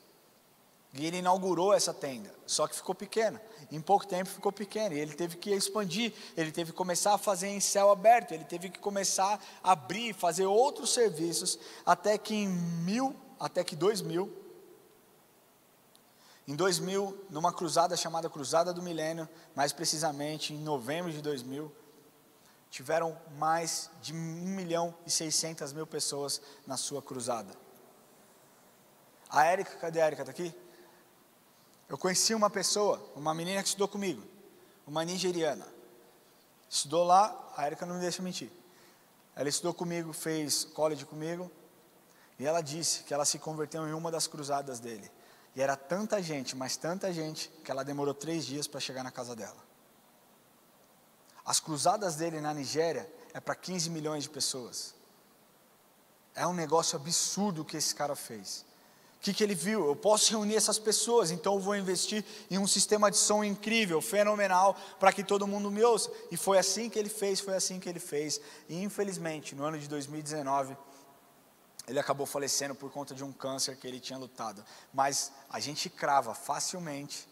E ele inaugurou essa tenda, só que ficou pequena, em pouco tempo ficou pequena, e ele teve que expandir, ele teve que começar a fazer em céu aberto, ele teve que começar a abrir, fazer outros serviços, até que em 2000, numa cruzada chamada Cruzada do Milênio, mais precisamente em novembro de 2000, tiveram mais de 1.600.000 pessoas na sua cruzada. A Érica, cadê a Érica? Está aqui? Eu conheci uma pessoa, uma menina que estudou comigo, uma nigeriana. Estudou lá, a Érica não me deixa mentir. Ela estudou comigo, fez college comigo, e ela disse que ela se converteu em uma das cruzadas dele. E era tanta gente, mas tanta gente, que ela demorou 3 dias para chegar na casa dela. As cruzadas dele na Nigéria é para 15 milhões de pessoas. É um negócio absurdo o que esse cara fez. O que ele viu? Eu posso reunir essas pessoas, então eu vou investir em um sistema de som incrível, fenomenal, para que todo mundo me ouça. E foi assim que ele fez, E infelizmente, no ano de 2019, ele acabou falecendo por conta de um câncer que ele tinha lutado. Mas a gente crava facilmente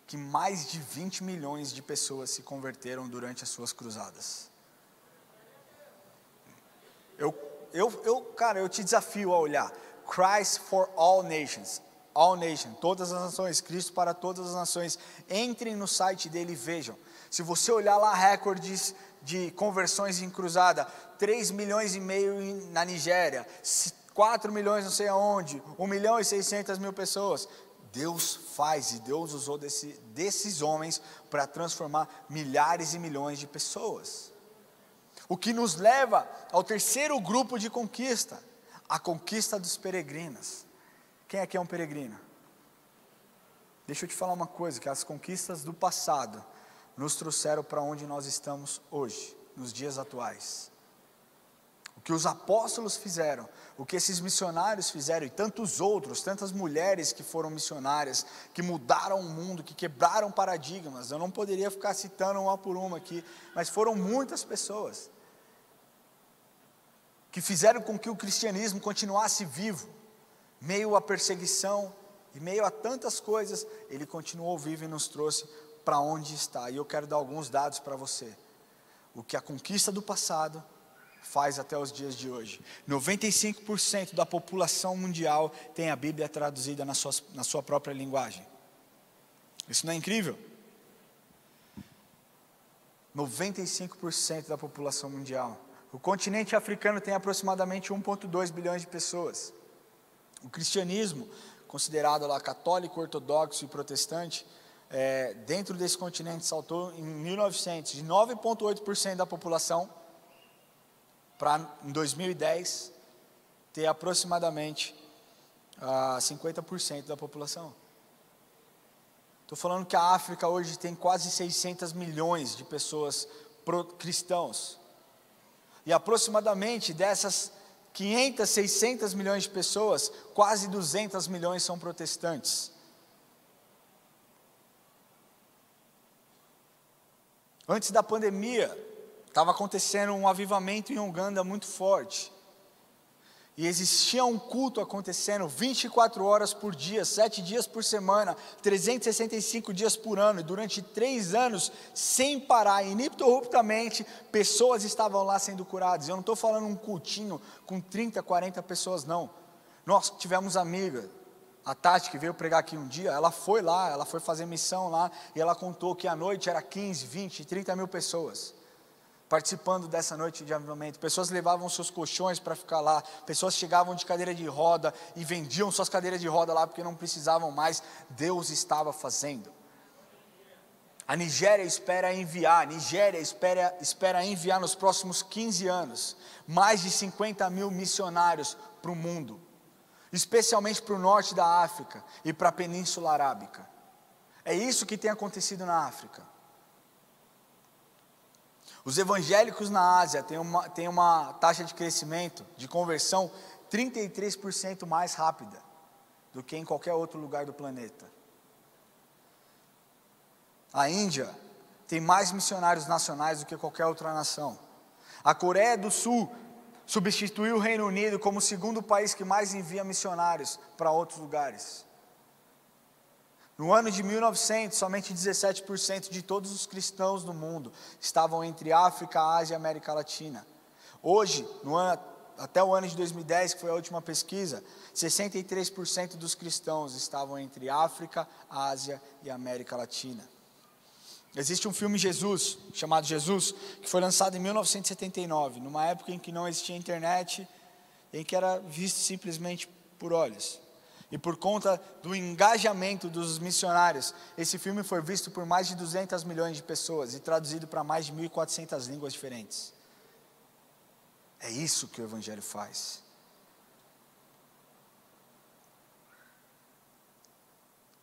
que mais de 20 milhões de pessoas se converteram durante as suas cruzadas. Cara, eu te desafio a olhar. Christ for all nations. All nations, todas as nações, Cristo para todas as nações. Entrem no site dele e vejam. Se você olhar lá recordes de conversões em cruzada, 3 milhões e meio na Nigéria, 4 milhões não sei aonde, 1.600.000 pessoas. Deus faz, e Deus usou desses homens para transformar milhares e milhões de pessoas. O que nos leva ao terceiro grupo de conquista, a conquista dos peregrinos. Quem aqui é um peregrino? Deixa eu te falar uma coisa, que as conquistas do passado nos trouxeram para onde nós estamos hoje, nos dias atuais. O que os apóstolos fizeram, o que esses missionários fizeram, e tantos outros, tantas mulheres que foram missionárias, que mudaram o mundo, que quebraram paradigmas. Eu não poderia ficar citando uma por uma aqui, mas foram muitas pessoas que fizeram com que o cristianismo continuasse vivo, meio à perseguição, e meio a tantas coisas, ele continuou vivo e nos trouxe para onde está. E eu quero dar alguns dados para você. O que a conquista do passado faz até os dias de hoje. 95% da população mundial tem a Bíblia traduzida na sua própria linguagem. Isso não é incrível? 95% da população mundial. O continente africano tem aproximadamente 1,2 bilhões de pessoas. O cristianismo, considerado lá católico, ortodoxo e protestante, dentro desse continente saltou em 1900 de 9,8% da população para em 2010 ter aproximadamente 50% da população. Estou falando que a África hoje tem quase 600 milhões de pessoas cristãos. E aproximadamente dessas 500, 600 milhões de pessoas, quase 200 milhões são protestantes. Antes da pandemia, estava acontecendo um avivamento em Uganda muito forte. E existia um culto acontecendo 24 horas por dia, 7 dias por semana, 365 dias por ano, e durante 3 anos, sem parar, ininterruptamente, pessoas estavam lá sendo curadas. Eu não estou falando um cultinho com 30, 40 pessoas, não. Nós tivemos amiga, a Tati, que veio pregar aqui um dia, ela foi lá, ela foi fazer missão lá, e ela contou que à noite era 15, 20, 30 mil pessoas participando dessa noite de avivamento. Pessoas levavam seus colchões para ficar lá, pessoas chegavam de cadeira de roda e vendiam suas cadeiras de roda lá porque não precisavam mais. Deus estava fazendo. A Nigéria espera enviar nos próximos 15 anos mais de 50 mil missionários para o mundo, especialmente para o norte da África e para a Península Arábica. É isso que tem acontecido na África. Os evangélicos na Ásia têm uma taxa de crescimento, de conversão, 33% mais rápida do que em qualquer outro lugar do planeta. A Índia tem mais missionários nacionais do que qualquer outra nação. A Coreia do Sul substituiu o Reino Unido como o segundo país que mais envia missionários para outros lugares. No ano de 1900, somente 17% de todos os cristãos do mundo estavam entre África, Ásia e América Latina. Hoje, até o ano de 2010, que foi a última pesquisa, 63% dos cristãos estavam entre África, Ásia e América Latina. Existe um filme Jesus, chamado Jesus, que foi lançado em 1979, numa época em que não existia internet, em que era visto simplesmente por olhos. E por conta do engajamento dos missionários, esse filme foi visto por mais de 200 milhões de pessoas e traduzido para mais de 1.400 línguas diferentes. É isso que o Evangelho faz.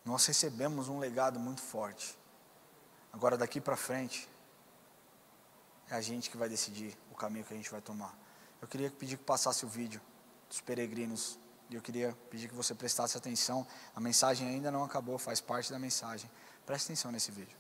Nós recebemos um legado muito forte. Agora daqui para frente, é a gente que vai decidir o caminho que a gente vai tomar. Eu queria pedir que passasse o vídeo dos peregrinos. E eu queria pedir que você prestasse atenção. A mensagem ainda não acabou, faz parte da mensagem. Preste atenção nesse vídeo.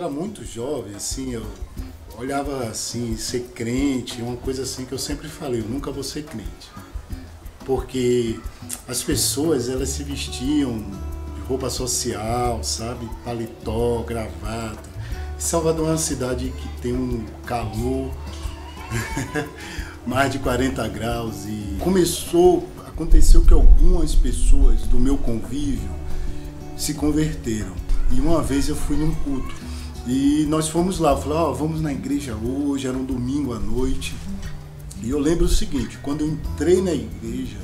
Muito jovem, assim, eu olhava assim, ser crente, uma coisa assim que eu sempre falei, eu nunca vou ser crente. Porque as pessoas, elas se vestiam de roupa social, sabe? Paletó, gravata. Salvador é uma cidade que tem um calor, mais de 40 graus, e aconteceu que algumas pessoas do meu convívio se converteram. E uma vez eu fui num culto. E nós fomos lá, falei, vamos na igreja hoje, era um domingo à noite. E eu lembro o seguinte, quando eu entrei na igreja,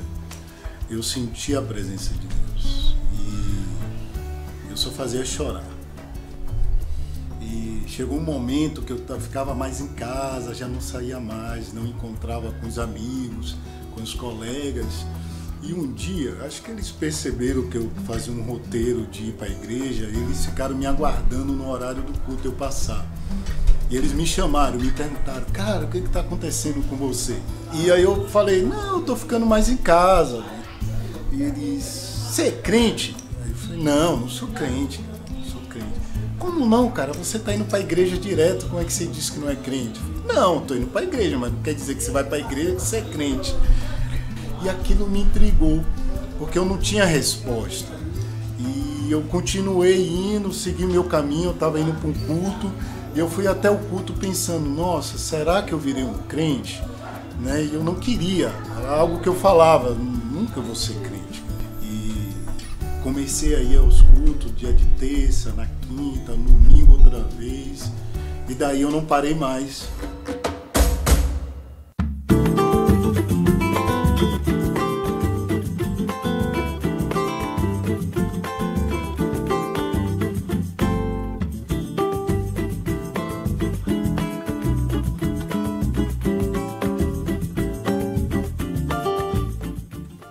eu senti a presença de Deus. E eu só fazia chorar. E chegou um momento que eu ficava mais em casa, já não saía mais, não encontrava com os amigos, com os colegas. E um dia, acho que eles perceberam que eu fazia um roteiro de ir para a igreja, eles ficaram me aguardando no horário do culto eu passar. E eles me chamaram, me perguntaram, cara, o que está acontecendo com você? E aí eu falei, não, eu estou ficando mais em casa. E eles, você é crente? Aí eu falei, não sou crente, cara, não sou crente. Como não, cara? Você está indo para a igreja direto, como é que você diz que não é crente? Eu falei, não, estou indo para a igreja, mas não quer dizer que você vai para a igreja que você é crente. E aquilo me intrigou, porque eu não tinha resposta. E eu continuei indo, segui meu caminho, eu estava indo para um culto, E eu fui até o culto pensando, nossa, será que eu virei um crente? Né? E eu não queria, era algo que eu falava, nunca vou ser crente. E comecei a ir aos cultos, dia de terça, na quinta, no domingo outra vez. E daí eu não parei mais.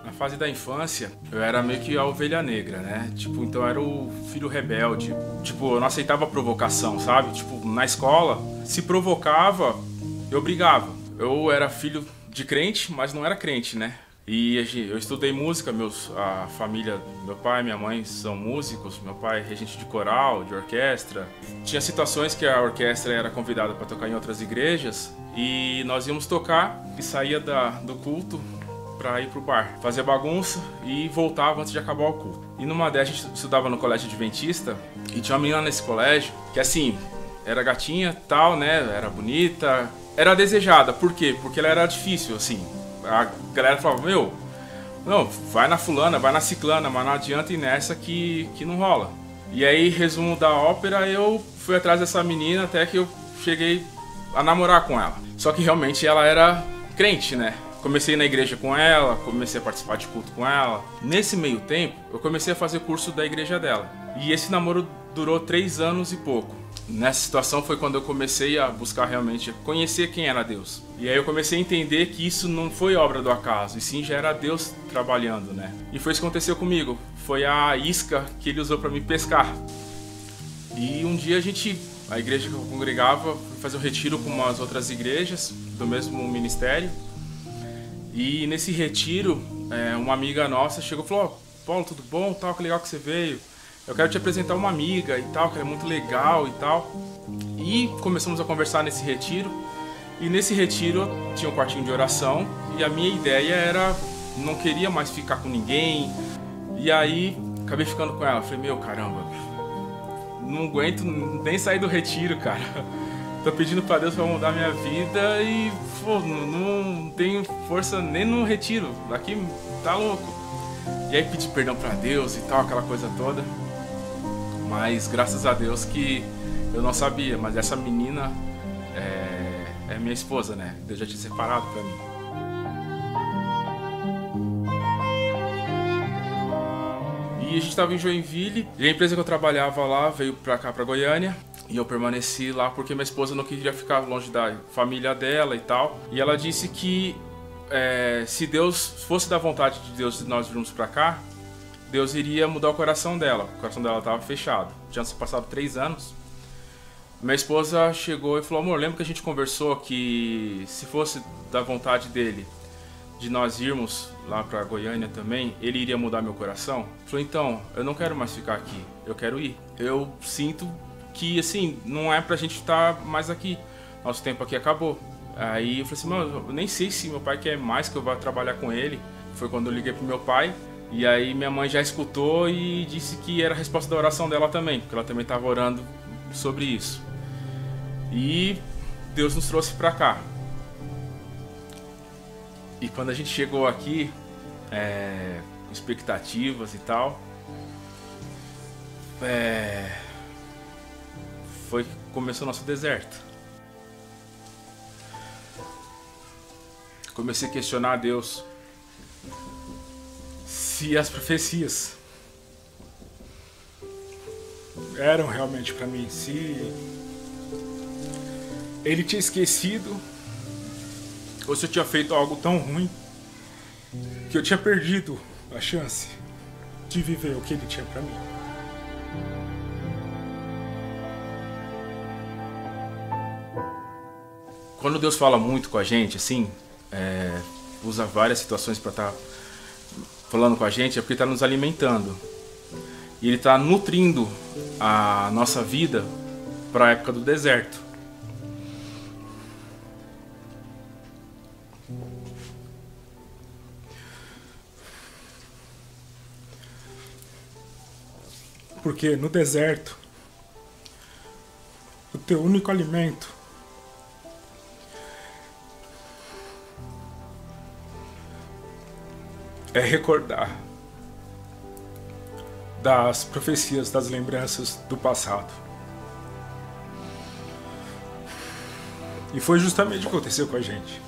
Na fase da infância, eu era meio que a ovelha negra, né? Tipo, então eu era o filho rebelde. Tipo, eu não aceitava provocação, sabe? Tipo, na escola, se provocava, eu brigava. Eu era filho de crente, mas não era crente, né? E eu estudei música, a família, meu pai e minha mãe são músicos, meu pai é regente de coral, de orquestra. Tinha situações que a orquestra era convidada para tocar em outras igrejas e nós íamos tocar e saía do culto para ir pro bar, fazer bagunça e voltava antes de acabar o culto. E numa dessas a gente estudava no colégio adventista e tinha uma menina nesse colégio que assim, era gatinha, tal, né, era bonita, era desejada. Por quê? Porque ela era difícil, assim. A galera falava, não, vai na fulana, vai na ciclana, mas não adianta ir nessa que não rola. E aí, resumo da ópera, eu fui atrás dessa menina até que eu cheguei a namorar com ela. Só que realmente ela era crente, né? Comecei na igreja com ela, comecei a participar de culto com ela. Nesse meio tempo, eu comecei a fazer curso da igreja dela. E esse namoro durou 3 anos e pouco. Nessa situação foi quando eu comecei a buscar realmente conhecer quem era Deus. E aí eu comecei a entender que isso não foi obra do acaso, e sim já era Deus trabalhando, né? E foi isso que aconteceu comigo. Foi a isca que ele usou para me pescar. E um dia a igreja que eu congregava, foi fazer um retiro com umas outras igrejas do mesmo ministério. E nesse retiro, uma amiga nossa chegou e falou, Paulo, tudo bom? Tal, que legal que você veio. Eu quero te apresentar uma amiga e tal, que é muito legal e tal. E começamos a conversar nesse retiro. E nesse retiro tinha um quartinho de oração. E a minha ideia era, não queria mais ficar com ninguém. E aí, acabei ficando com ela. Falei, caramba, não aguento nem sair do retiro, cara. Tô pedindo pra Deus pra mudar minha vida e, pô, não tenho força nem no retiro. Aqui tá louco. E aí pedi perdão pra Deus e tal, aquela coisa toda. Mas graças a Deus que eu não sabia, mas essa menina é minha esposa, né? Deus já tinha separado pra mim. E a gente tava em Joinville, e a empresa que eu trabalhava lá veio pra cá, pra Goiânia. E eu permaneci lá porque minha esposa não queria ficar longe da família dela e tal. E ela disse que se Deus fosse da vontade de Deus de nós virmos pra cá, Deus iria mudar o coração dela. O coração dela estava fechado. Tinha se passado 3 anos. Minha esposa chegou e falou, amor, lembra que a gente conversou que se fosse da vontade dele de nós irmos lá pra Goiânia também, ele iria mudar meu coração? Falou, então, eu não quero mais ficar aqui. Eu quero ir. Eu sinto que, assim, não é pra gente estar mais aqui. Nosso tempo aqui acabou. Aí eu falei assim, mano, eu nem sei se meu pai quer mais que eu vá trabalhar com ele. Foi quando eu liguei pro meu pai. E aí minha mãe já escutou e disse que era a resposta da oração dela também, porque ela também estava orando sobre isso. E Deus nos trouxe pra cá. E quando a gente chegou aqui, com expectativas e tal, foi que começou o nosso deserto. Comecei a questionar a Deus se as profecias eram realmente para mim, se ele tinha esquecido ou se eu tinha feito algo tão ruim que eu tinha perdido a chance de viver o que ele tinha para mim. Quando Deus fala muito com a gente, assim, usa várias situações para estar falando com a gente, é porque está nos alimentando. E ele está nutrindo a nossa vida para a época do deserto. Porque no deserto, teu único alimento é recordar das profecias, das lembranças do passado. E foi justamente o que aconteceu com a gente.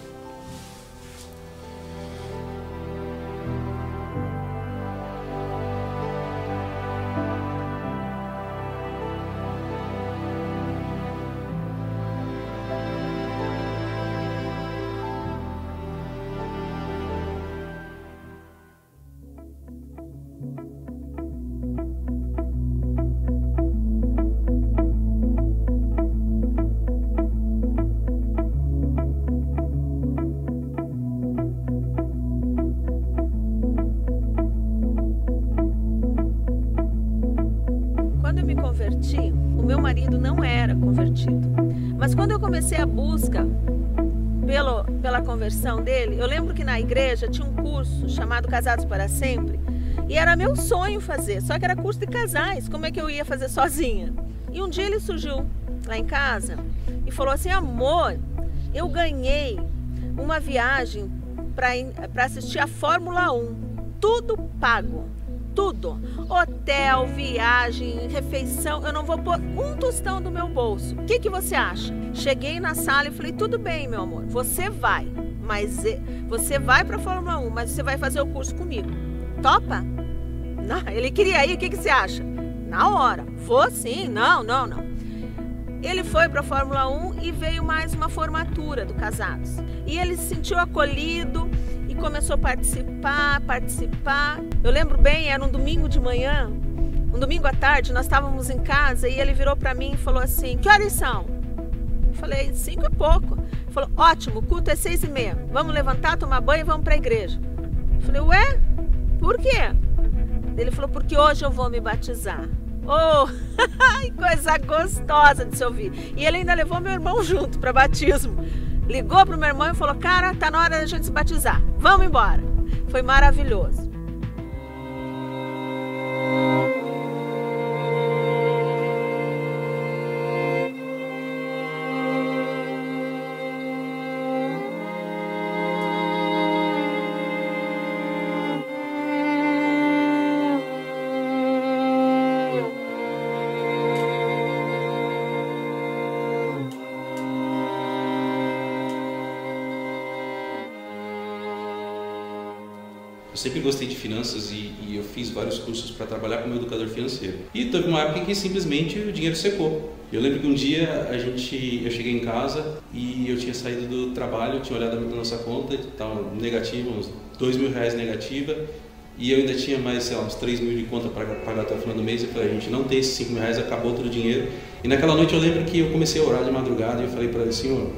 O meu marido não era convertido, mas quando eu comecei a busca pela conversão dele, eu lembro que na igreja tinha um curso chamado Casados para Sempre, e era meu sonho fazer, só que era curso de casais, como é que eu ia fazer sozinha? E um dia ele surgiu lá em casa e falou assim: amor, eu ganhei uma viagem para assistir a Fórmula 1, tudo pago. Tudo, hotel, viagem, refeição, eu não vou pôr um tostão do meu bolso. O que você acha? Cheguei na sala e falei: tudo bem, meu amor, você vai, mas você vai para a Fórmula 1, mas você vai fazer o curso comigo. Topa? Não, ele queria ir, o que você acha? Na hora. Vou sim, não. Ele foi para a Fórmula 1 e veio mais uma formatura do Casados. E ele se sentiu acolhido e começou a participar. Eu lembro bem, era um domingo de manhã, um domingo à tarde, nós estávamos em casa e ele virou para mim e falou assim: que horas são? Eu falei: 5 e pouco. Ele falou: ótimo, o culto é 6h30. Vamos levantar, tomar banho e vamos para a igreja. Eu falei: ué, por quê? Ele falou: porque hoje eu vou me batizar. Oh, coisa gostosa de se ouvir. E ele ainda levou meu irmão junto para batismo. Ligou para o meu irmão e falou: cara, tá na hora da gente se batizar. Vamos embora. Foi maravilhoso. Eu sempre gostei de finanças e eu fiz vários cursos para trabalhar como educador financeiro. E teve uma época em que simplesmente o dinheiro secou. Eu lembro que um dia eu cheguei em casa e eu tinha saído do trabalho, tinha olhado na nossa conta, estava negativa, uns R$2.000 negativa, e eu ainda tinha mais, sei lá, uns 3.000 de conta para pagar até o final do mês. Eu falei: a gente não tem esses R$5.000, acabou todo o dinheiro. E naquela noite eu lembro que eu comecei a orar de madrugada e eu falei para ele: Senhor,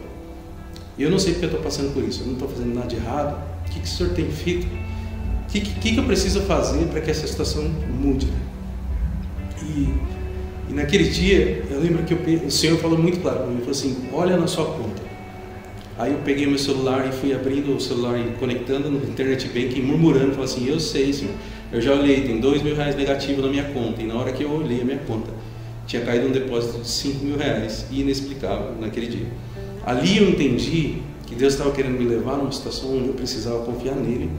eu não sei porque eu estou passando por isso, eu não estou fazendo nada de errado, o que o Senhor tem feito? O que eu preciso fazer para que essa situação mude? E naquele dia, eu lembro que o Senhor falou muito claro para mim, ele falou assim: olha na sua conta. Aí eu peguei meu celular e fui abrindo o celular e conectando no internet banking, murmurando, falando assim: eu sei, Senhor, eu já olhei, tem R$2.000 negativo na minha conta. E na hora que eu olhei a minha conta, tinha caído um depósito de R$5.000 inexplicável naquele dia. Ali eu entendi que Deus estava querendo me levar numa situação onde eu precisava confiar nele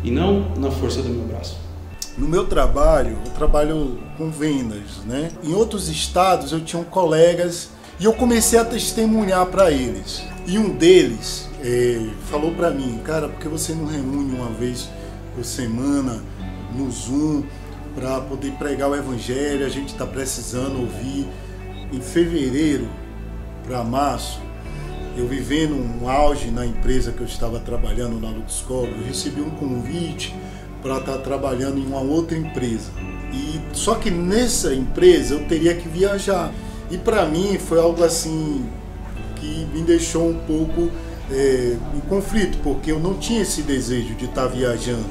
e não na força do meu braço. No meu trabalho, eu trabalho com vendas, né? Em outros estados eu tinha colegas e eu comecei a testemunhar para eles. E um deles falou para mim: cara, por que você não reúne uma vez por semana no Zoom para poder pregar o Evangelho? A gente está precisando ouvir. Em fevereiro para março, eu vivendo um auge na empresa que eu estava trabalhando na LuxCorp, eu recebi um convite para estar trabalhando em uma outra empresa. E só que nessa empresa eu teria que viajar. E para mim foi algo assim que me deixou um pouco em conflito, porque eu não tinha esse desejo de estar viajando.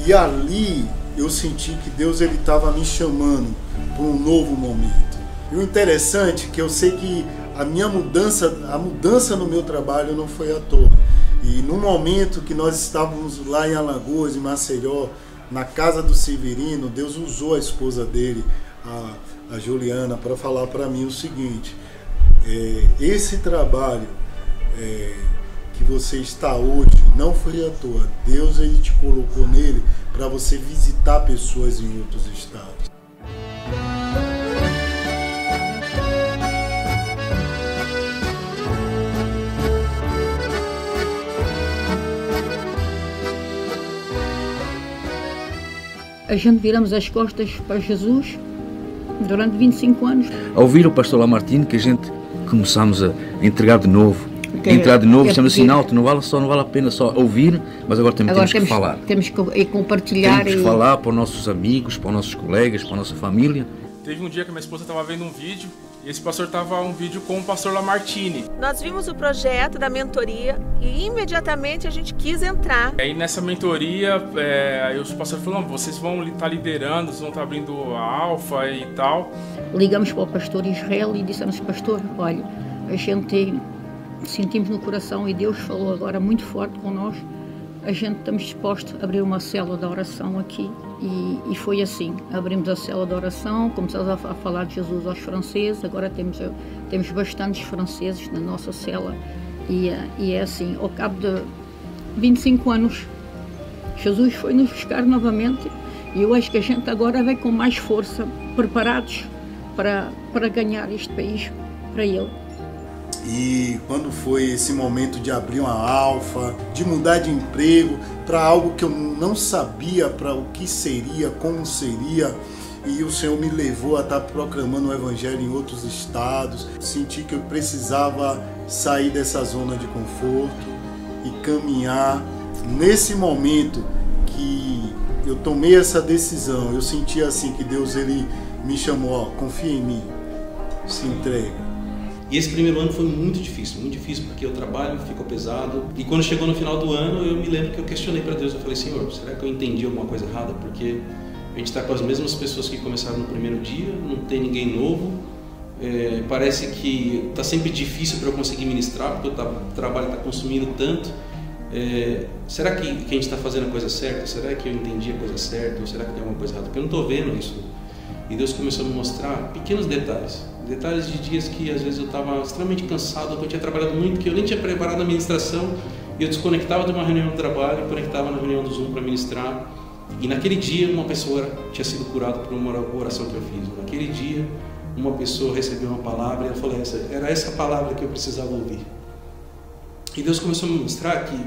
E ali eu senti que Deus estava me chamando para um novo momento. E o interessante é que eu sei que a mudança no meu trabalho não foi à toa. E no momento que nós estávamos lá em Alagoas, em Maceió, na casa do Severino, Deus usou a esposa dele, a Juliana, para falar para mim o seguinte: esse trabalho que você está hoje não foi à toa. Deus ele te colocou nele para você visitar pessoas em outros estados. A gente viramos as costas para Jesus durante 25 anos. Ao ouvir o pastor Lamartine, que a gente começamos a entregar de novo. Entrar de novo, estamos assim, não vale a pena só ouvir, mas agora temos que falar. Temos que compartilhar. Temos que falar para os nossos amigos, para os nossos colegas, para a nossa família. Teve um dia que minha esposa estava vendo um vídeo, e esse pastor estava um vídeo com o pastor Lamartine. Nós vimos o projeto da mentoria e imediatamente a gente quis entrar. Aí nessa mentoria, aí os pastores falaram, vocês vão estar liderando, vocês vão estar abrindo a Alfa e tal. Ligamos para o pastor Israel e dissemos, pastor, olha, a gente sentimos no coração e Deus falou agora muito forte com nós. A gente estamos dispostos a abrir uma célula de oração aqui e foi assim. Abrimos a célula de oração, começamos a falar de Jesus aos franceses. Agora temos bastantes franceses na nossa célula e é assim, ao cabo de 25 anos, Jesus foi nos buscar novamente e eu acho que a gente agora vem com mais força, preparados para ganhar este país para Ele. E quando foi esse momento de abrir uma Alfa, de mudar de emprego para algo que eu não sabia para o que seria, como seria, e o Senhor me levou a estar proclamando o Evangelho em outros estados, senti que eu precisava sair dessa zona de conforto e caminhar. Nesse momento que eu tomei essa decisão, eu senti assim que Deus ele me chamou, ó, confia em mim, se entrega. E esse primeiro ano foi muito difícil porque o trabalho ficou pesado. E quando chegou no final do ano, eu me lembro que eu questionei para Deus, eu falei, Senhor, será que eu entendi alguma coisa errada? Porque a gente está com as mesmas pessoas que começaram no primeiro dia, não tem ninguém novo, parece que está sempre difícil para eu conseguir ministrar, porque o trabalho está consumindo tanto. Será que a gente está fazendo a coisa certa? Será que eu entendi a coisa certa? Ou será que tem alguma coisa errada? Porque eu não estou vendo isso. E Deus começou a me mostrar pequenos detalhes de dias que às vezes eu estava extremamente cansado, que eu tinha trabalhado muito, que eu nem tinha preparado a ministração, e eu desconectava de uma reunião do trabalho, conectava na reunião do Zoom para ministrar, e naquele dia uma pessoa tinha sido curada por uma oração que eu fiz. Naquele dia uma pessoa recebeu uma palavra e ela falou, era essa palavra que eu precisava ouvir. E Deus começou a me mostrar que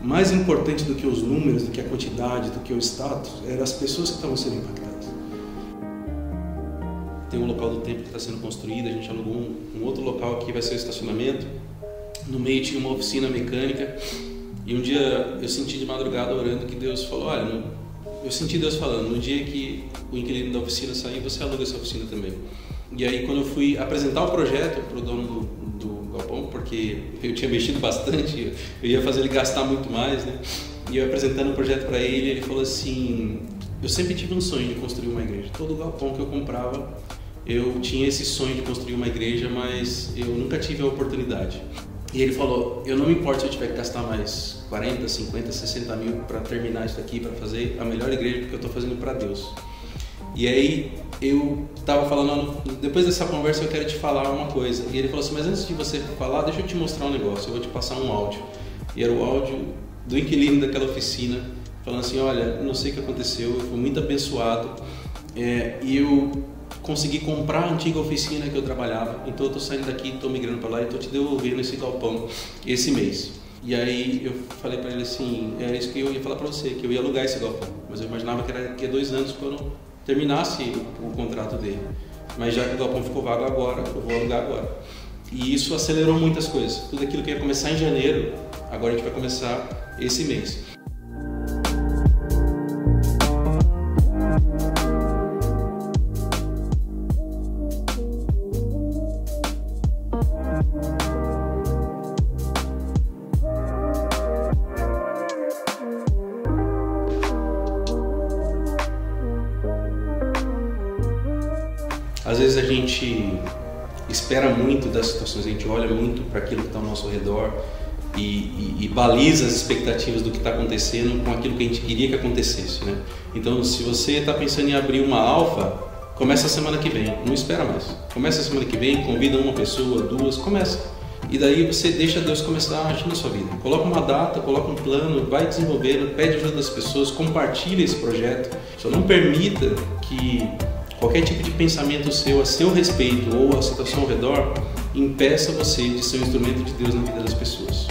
mais importante do que os números, do que a quantidade, do que o status, eram as pessoas que estavam sendo impactadas. Tem um local do templo que está sendo construído, a gente alugou um outro local que vai ser o estacionamento. No meio tinha uma oficina mecânica e um dia eu senti de madrugada orando que Deus falou, olha, eu senti Deus falando, no dia que o inquilino da oficina sair, você aluga essa oficina também. E aí quando eu fui apresentar o projeto para o dono do galpão, porque eu tinha mexido bastante, eu ia fazer ele gastar muito mais, né? E eu apresentando o projeto para ele, ele falou assim, eu sempre tive um sonho de construir uma igreja. Todo galpão que eu comprava, eu tinha esse sonho de construir uma igreja, mas eu nunca tive a oportunidade. E ele falou, eu não me importo se eu tiver que gastar mais 40, 50, 60 mil para terminar isso aqui, para fazer a melhor igreja, porque eu estou fazendo para Deus. E aí eu estava falando, depois dessa conversa eu quero te falar uma coisa. E ele falou assim, mas antes de você falar, deixa eu te mostrar um negócio, eu vou te passar um áudio. E era o áudio do inquilino daquela oficina, falando assim, olha, não sei o que aconteceu, eu fui muito abençoado, e eu consegui comprar a antiga oficina que eu trabalhava, então eu estou saindo daqui, estou migrando para lá e estou te devolvendo esse galpão esse mês. E aí eu falei para ele assim, era isso que eu ia falar para você, que eu ia alugar esse galpão, mas eu imaginava que era daqui a 2 anos quando terminasse o contrato dele. Mas já que o galpão ficou vago agora, eu vou alugar agora. E isso acelerou muitas coisas. Tudo aquilo que ia começar em janeiro, agora a gente vai começar esse mês. Às vezes a gente espera muito das situações, a gente olha muito para aquilo que está ao nosso redor e baliza as expectativas do que está acontecendo com aquilo que a gente queria que acontecesse, né? Então, se você está pensando em abrir uma Alfa, Começa a semana que vem, não espera mais. Começa a semana que vem, convida uma pessoa, duas, começa. E daí você deixa Deus começar a agir na sua vida. Coloca uma data, coloca um plano, vai desenvolvendo, pede ajuda das pessoas, compartilha esse projeto. Só não permita que qualquer tipo de pensamento seu a seu respeito ou a situação ao redor impeça você de ser um instrumento de Deus na vida das pessoas.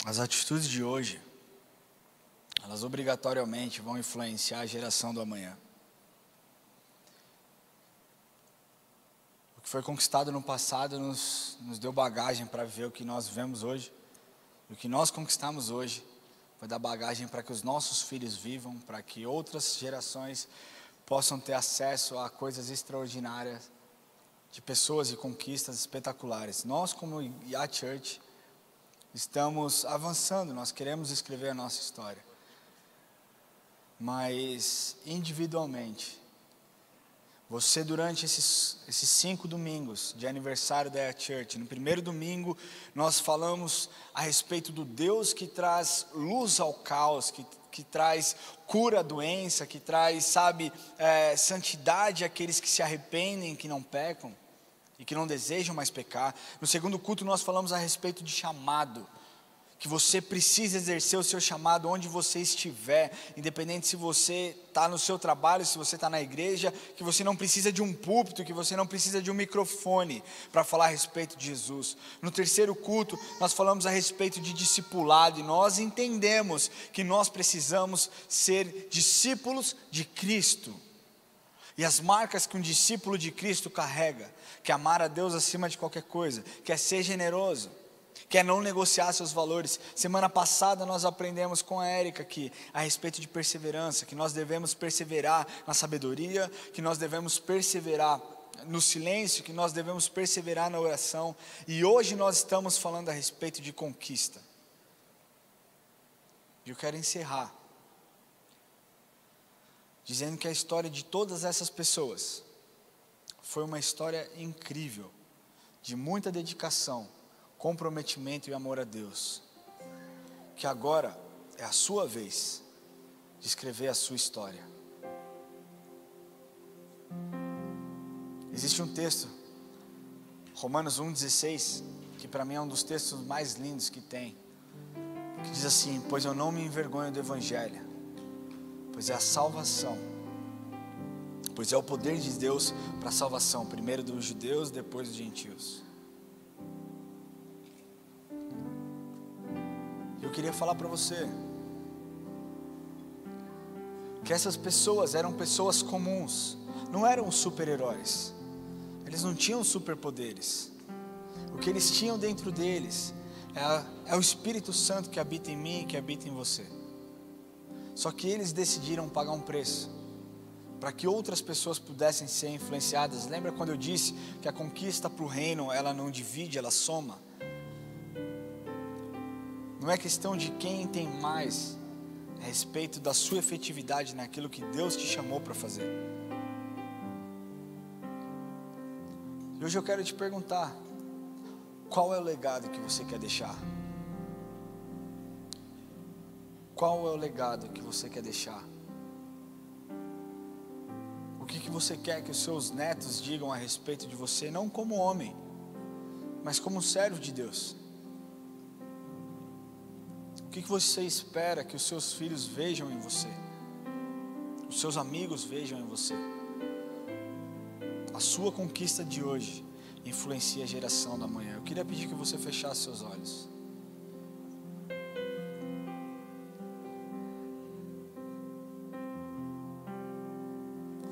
As atitudes de hoje, elas obrigatoriamente vão influenciar a geração do amanhã. O que foi conquistado no passado nos deu bagagem para ver o que nós vivemos hoje. E o que nós conquistamos hoje vai dar bagagem para que os nossos filhos vivam, para que outras gerações possam ter acesso a coisas extraordinárias, de pessoas e conquistas espetaculares. Nós, como YA Church, estamos avançando, nós queremos escrever a nossa história. Mas, individualmente, você durante esses 5 domingos de aniversário da YA Church, no primeiro domingo nós falamos a respeito do Deus que traz luz ao caos, que traz cura à doença, que traz, santidade àqueles que se arrependem, que não pecam e que não desejam mais pecar. No segundo culto nós falamos a respeito de chamado, que você precisa exercer o seu chamado onde você estiver, independente se você está no seu trabalho, se você está na igreja, que você não precisa de um púlpito, que você não precisa de um microfone para falar a respeito de Jesus. No terceiro culto nós falamos a respeito de discipulado, e nós entendemos que nós precisamos ser discípulos de Cristo. E as marcas que um discípulo de Cristo carrega, que é amar a Deus acima de qualquer coisa, que é ser generoso, que é não negociar seus valores. Semana passada nós aprendemos com a Érica aqui a respeito de perseverança, que nós devemos perseverar na sabedoria, que nós devemos perseverar no silêncio, que nós devemos perseverar na oração. E hoje nós estamos falando a respeito de conquista. E eu quero encerrar dizendo que a história de todas essas pessoas foi uma história incrível, de muita dedicação, comprometimento e amor a Deus. Que agora é a sua vez de escrever a sua história. Existe um texto, Romanos 1,16, que para mim é um dos textos mais lindos que tem, que diz assim: pois eu não me envergonho do Evangelho, pois é a salvação, pois é o poder de Deus para a salvação, primeiro dos judeus, depois dos gentios. Eu queria falar para você que essas pessoas eram pessoas comuns, não eram super-heróis, eles não tinham superpoderes. O que eles tinham dentro deles é o Espírito Santo que habita em mim e que habita em você. Só que eles decidiram pagar um preço para que outras pessoas pudessem ser influenciadas. Lembra quando eu disse que a conquista para o reino, ela não divide, ela soma? Não é questão de quem tem mais, é a respeito da sua efetividade naquilo que Deus te chamou para fazer. E hoje eu quero te perguntar, qual é o legado que você quer deixar? Qual é o legado que você quer deixar? O que você quer que os seus netos digam a respeito de você, não como homem, mas como servo de Deus? O que você espera que os seus filhos vejam em você? O os seus amigos vejam em você. A sua conquista de hoje influencia a geração da manhã. Eu queria pedir que você fechasse seus olhos.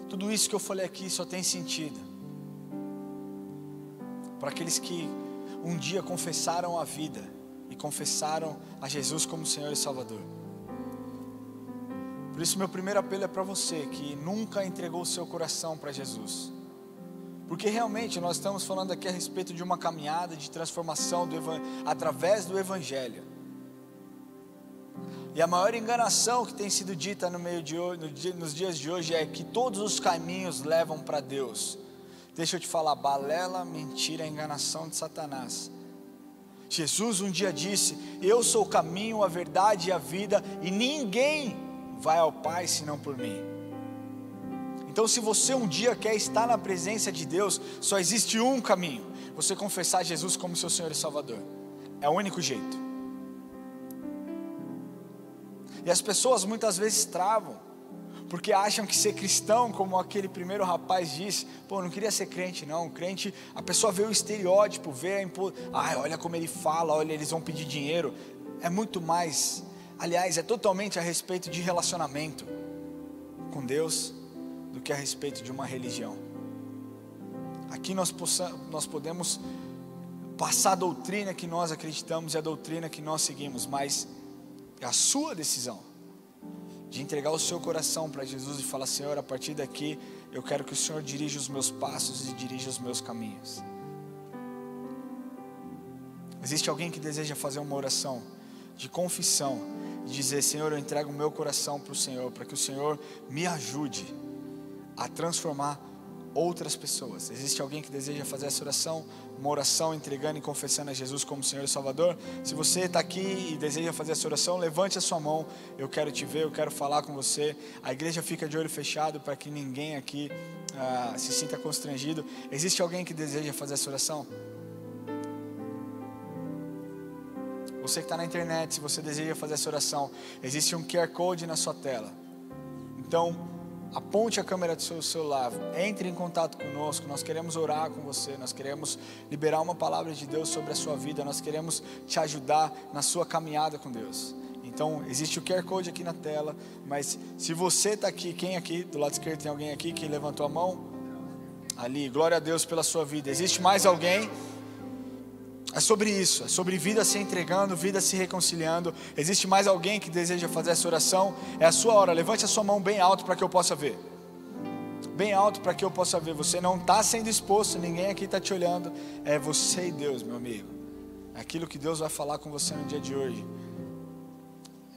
Tudo isso que eu falei aqui só tem sentido para aqueles que um dia confessaram a vida e confessaram a Jesus como Senhor e Salvador. Por isso meu primeiro apelo é para você que nunca entregou o seu coração para Jesus. Porque realmente nós estamos falando aqui a respeito de uma caminhada de transformação através do Evangelho. E a maior enganação que tem sido dita nos dias de hoje é que todos os caminhos levam para Deus. Deixa eu te falar, balela, mentira, enganação de Satanás. Jesus um dia disse: eu sou o caminho, a verdade e a vida, e ninguém vai ao Pai senão por mim. Então se você um dia quer estar na presença de Deus, só existe um caminho: você confessar Jesus como seu Senhor e Salvador. É o único jeito. E as pessoas muitas vezes travam, porque acham que ser cristão, como aquele primeiro rapaz disse, pô, não queria ser crente não, crente, a pessoa vê o estereótipo, vê olha como ele fala, olha, eles vão pedir dinheiro. É muito mais, aliás, é totalmente a respeito de relacionamento com Deus, do que a respeito de uma religião. Aqui nós podemos passar a doutrina que nós acreditamos e a doutrina que nós seguimos, mas é a sua decisão de entregar o seu coração para Jesus e falar: Senhor, a partir daqui eu quero que o Senhor dirija os meus passos e dirija os meus caminhos. Existe alguém que deseja fazer uma oração de confissão e dizer: Senhor, eu entrego o meu coração para o Senhor, para que o Senhor me ajude a transformar outras pessoas. Existe alguém que deseja fazer essa oração, uma oração entregando e confessando a Jesus como Senhor e Salvador? Se você está aqui e deseja fazer essa oração, levante a sua mão, eu quero te ver, eu quero falar com você. A igreja fica de olho fechado para que ninguém aqui se sinta constrangido. Existe alguém que deseja fazer essa oração? Você que está na internet, se você deseja fazer essa oração, existe um QR Code na sua tela. Então aponte a câmera do seu celular, entre em contato conosco, nós queremos orar com você, nós queremos liberar uma palavra de Deus sobre a sua vida, nós queremos te ajudar na sua caminhada com Deus. Então existe o QR Code aqui na tela, mas se você está aqui, quem aqui, do lado esquerdo tem alguém aqui que levantou a mão? Ali, glória a Deus pela sua vida. Existe mais alguém? É sobre isso, é sobre vida se entregando, vida se reconciliando. Existe mais alguém que deseja fazer essa oração? É a sua hora, levante a sua mão bem alto para que eu possa ver. Bem alto para que eu possa ver. Você não está sendo exposto, ninguém aqui está te olhando. É você e Deus, meu amigo. É aquilo que Deus vai falar com você no dia de hoje.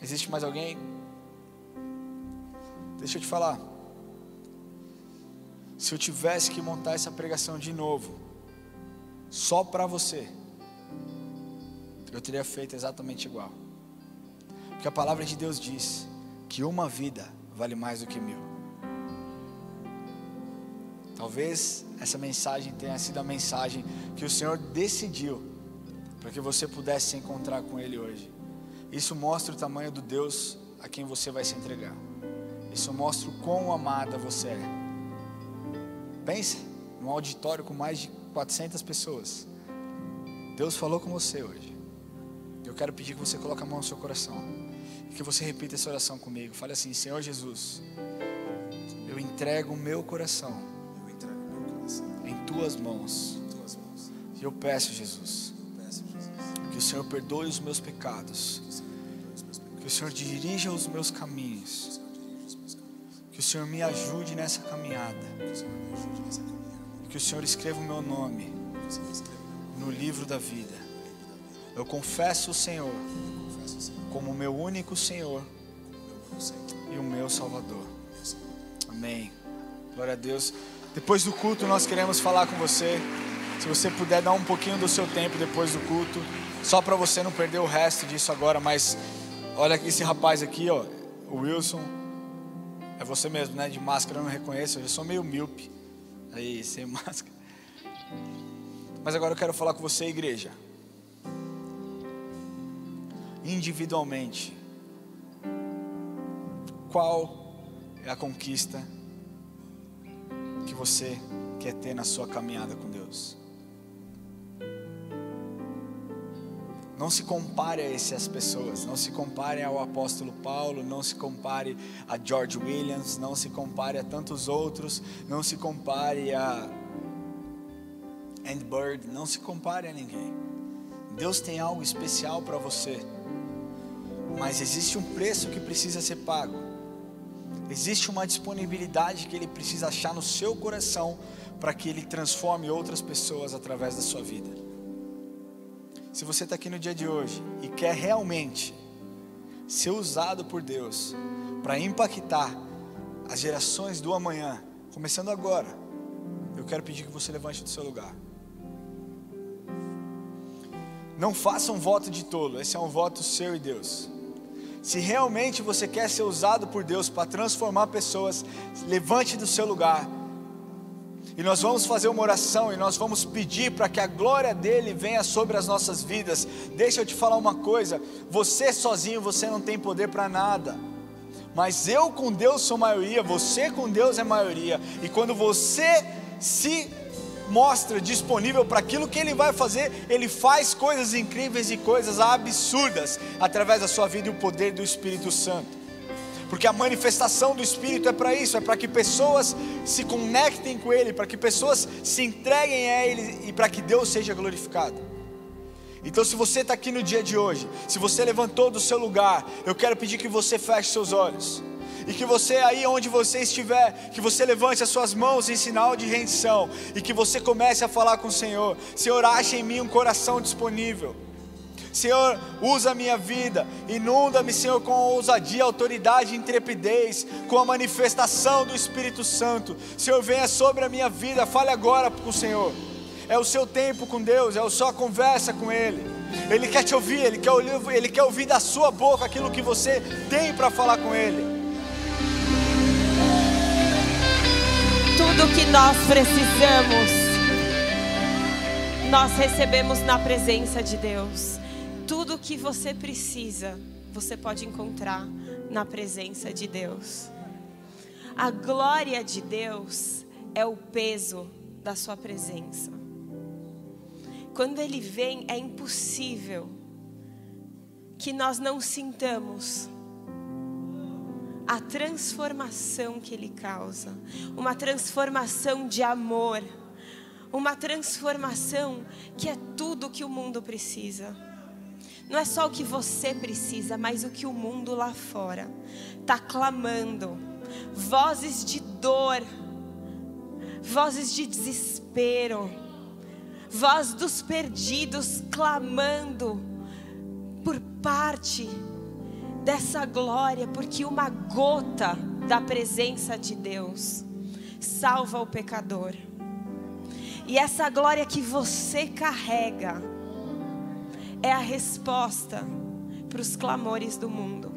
Existe mais alguém? Deixa eu te falar. Se eu tivesse que montar essa pregação de novo, só para você, eu teria feito exatamente igual. Porque a palavra de Deus diz que uma vida vale mais do que 1000. Talvez essa mensagem tenha sido a mensagem que o Senhor decidiu para que você pudesse se encontrar com Ele hoje. Isso mostra o tamanho do Deus a quem você vai se entregar. Isso mostra o quão amada você é. Pense num auditório com mais de 400 pessoas. Deus falou com você hoje. Eu quero pedir que você coloque a mão no seu coração e que você repita essa oração comigo. Fale assim: Senhor Jesus, eu entrego o meu coração em tuas mãos. E eu peço, Jesus, que o Senhor perdoe os meus pecados, que o Senhor dirija os meus caminhos, que o Senhor me ajude nessa caminhada, que o Senhor escreva o meu nome no livro da vida. Eu confesso o Senhor como o meu único Senhor e o meu Salvador. Amém. Glória a Deus. Depois do culto nós queremos falar com você. Se você puder dar um pouquinho do seu tempo depois do culto, só para você não perder o resto disso agora. Mas olha esse rapaz aqui, ó, o Wilson. É você mesmo, né? De máscara eu não reconheço. Eu sou meio míope aí, sem máscara. Mas agora eu quero falar com você, igreja. Individualmente, qual é a conquista que você quer ter na sua caminhada com Deus. Não se compare a essas pessoas, não se compare ao apóstolo Paulo, não se compare a George Williams, não se compare a tantos outros, não se compare a Andy Bird, não se compare a ninguém. Deus tem algo especial para você, mas existe um preço que precisa ser pago, existe uma disponibilidade que Ele precisa achar no seu coração para que Ele transforme outras pessoas através da sua vida. Se você está aqui no dia de hoje e quer realmente ser usado por Deus para impactar as gerações do amanhã, começando agora, eu quero pedir que você levante do seu lugar. Não faça um voto de tolo, esse é um voto seu e Deus. Se realmente você quer ser usado por Deus para transformar pessoas, levante do seu lugar. E nós vamos fazer uma oração e nós vamos pedir para que a glória dele venha sobre as nossas vidas. Deixa eu te falar uma coisa, você sozinho, você não tem poder para nada. Mas eu com Deus sou maioria, você com Deus é maioria. E quando você se mostra disponível para aquilo que Ele vai fazer, Ele faz coisas incríveis e coisas absurdas através da sua vida e o poder do Espírito Santo. Porque a manifestação do Espírito é para isso, é para que pessoas se conectem com Ele, para que pessoas se entreguem a Ele e para que Deus seja glorificado. Então, se você está aqui no dia de hoje, se você levantou do seu lugar, eu quero pedir que você feche seus olhos. E que você aí onde você estiver, que você levante as suas mãos em sinal de rendição. E que você comece a falar com o Senhor. Senhor, acha em mim um coração disponível. Senhor, usa a minha vida, inunda-me, Senhor, com ousadia, autoridade e intrepidez, com a manifestação do Espírito Santo. Senhor, venha sobre a minha vida, fale agora com o Senhor. É o seu tempo com Deus, é a sua conversa com Ele. Ele quer te ouvir, Ele quer ouvir da sua boca aquilo que você tem para falar com Ele. Tudo que nós precisamos, nós recebemos na presença de Deus. Tudo que você precisa, você pode encontrar na presença de Deus. A glória de Deus é o peso da sua presença. Quando Ele vem, é impossível que nós não sintamos a transformação que Ele causa. Uma transformação de amor. Uma transformação que é tudo que o mundo precisa. Não é só o que você precisa, mas o que o mundo lá fora está clamando. Vozes de dor, vozes de desespero, voz dos perdidos clamando por parte dessa glória, porque uma gota da presença de Deus salva o pecador. E essa glória que você carrega é a resposta para os clamores do mundo.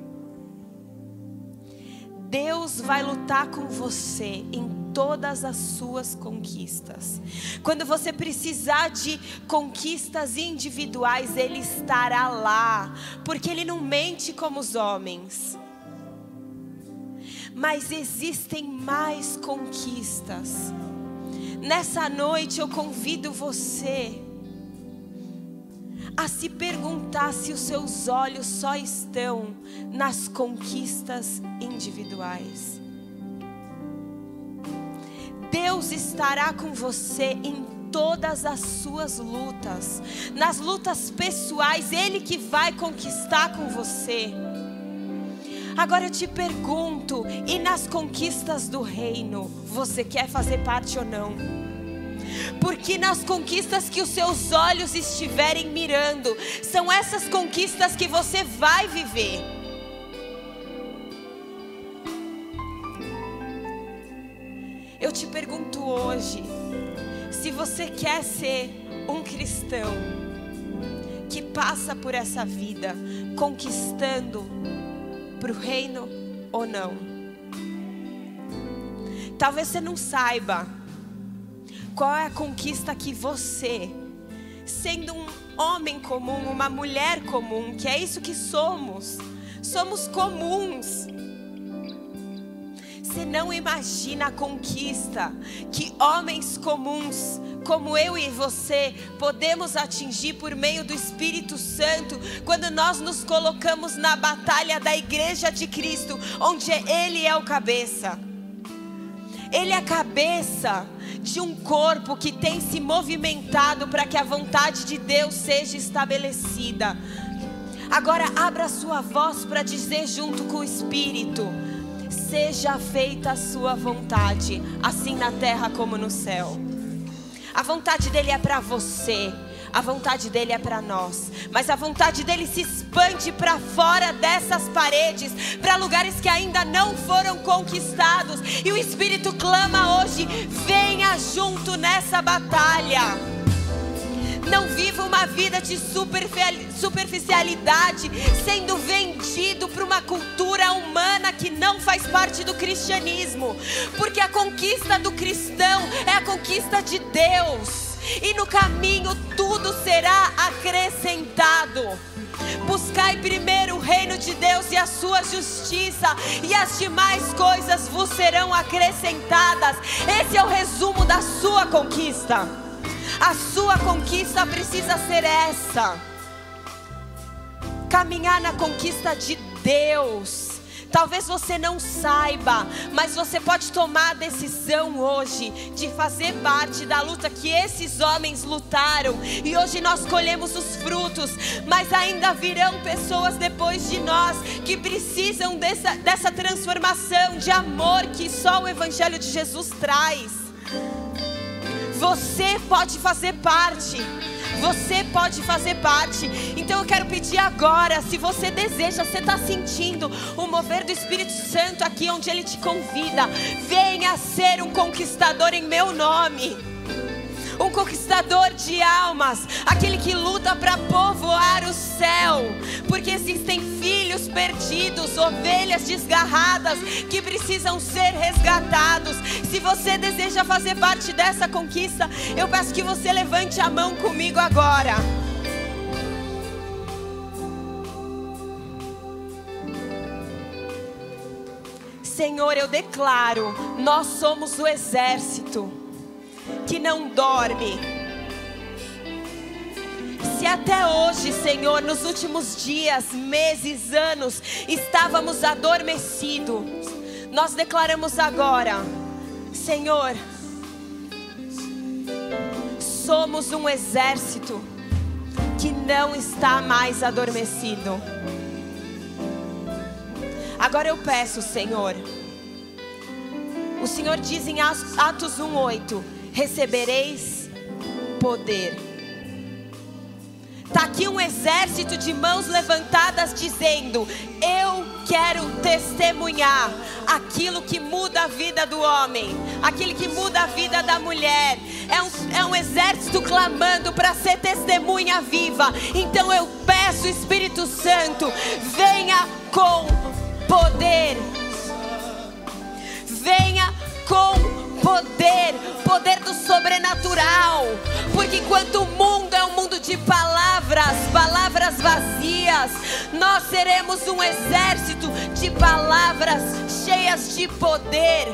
Deus vai lutar com você em todas as suas conquistas. Quando você precisar de conquistas individuais, Ele estará lá, porque Ele não mente como os homens. Mas existem mais conquistas. Nessa noite eu convido você a se perguntar se os seus olhos só estão nas conquistas individuais. Deus estará com você em todas as suas lutas, nas lutas pessoais, Ele que vai conquistar com você. Agora eu te pergunto, e nas conquistas do reino, você quer fazer parte ou não? Porque nas conquistas que os seus olhos estiverem mirando, são essas conquistas que você vai viver. Eu te pergunto hoje, se você quer ser um cristão que passa por essa vida conquistando para o reino ou não. Talvez você não saiba qual é a conquista que você, sendo um homem comum, uma mulher comum, que é isso que somos comuns. Você não imagina a conquista que homens comuns, como eu e você, podemos atingir por meio do Espírito Santo, quando nós nos colocamos na batalha da igreja de Cristo, onde Ele é o cabeça. Ele é a cabeça de um corpo que tem se movimentado para que a vontade de Deus seja estabelecida. Agora abra sua voz para dizer junto com o Espírito: seja feita a sua vontade, assim na terra como no céu. A vontade dele é para você, a vontade dele é para nós, mas a vontade dele se expande para fora dessas paredes, para lugares que ainda não foram conquistados. E o Espírito clama hoje: venha junto nessa batalha. Não viva uma vida de superficialidade, sendo vendido para uma cultura humana que não faz parte do cristianismo. Porque a conquista do cristão é a conquista de Deus. E no caminho tudo será acrescentado. Buscai primeiro o reino de Deus e a sua justiça, e as demais coisas vos serão acrescentadas. Esse é o resumo da sua conquista. A sua conquista precisa ser essa: caminhar na conquista de Deus. Talvez você não saiba, mas você pode tomar a decisão hoje de fazer parte da luta que esses homens lutaram. E hoje nós colhemos os frutos, mas ainda virão pessoas depois de nós que precisam dessa transformação de amor que só o Evangelho de Jesus traz. Você pode fazer parte. Você pode fazer parte. Então eu quero pedir agora, se você deseja, você está sentindo o mover do Espírito Santo aqui onde Ele te convida, venha ser um conquistador em meu nome. Um conquistador de almas, aquele que luta para povoar o céu, porque existem filhos perdidos, ovelhas desgarradas que precisam ser resgatados. Se você deseja fazer parte dessa conquista, eu peço que você levante a mão comigo agora. Senhor, eu declaro, nós somos o exército que não dorme. Se até hoje, Senhor, nos últimos dias, meses, anos, estávamos adormecidos, nós declaramos agora, Senhor, somos um exército que não está mais adormecido. Agora eu peço, Senhor, o Senhor diz em Atos 1:8, recebereis poder. Está aqui um exército de mãos levantadas dizendo: eu quero testemunhar aquilo que muda a vida do homem, aquilo que muda a vida da mulher. É um exército clamando para ser testemunha viva. Então eu peço, Espírito Santo, venha com poder. Venha com poder, poder do sobrenatural, porque enquanto o mundo é um mundo de palavras vazias, nós seremos um exército de palavras cheias de poder.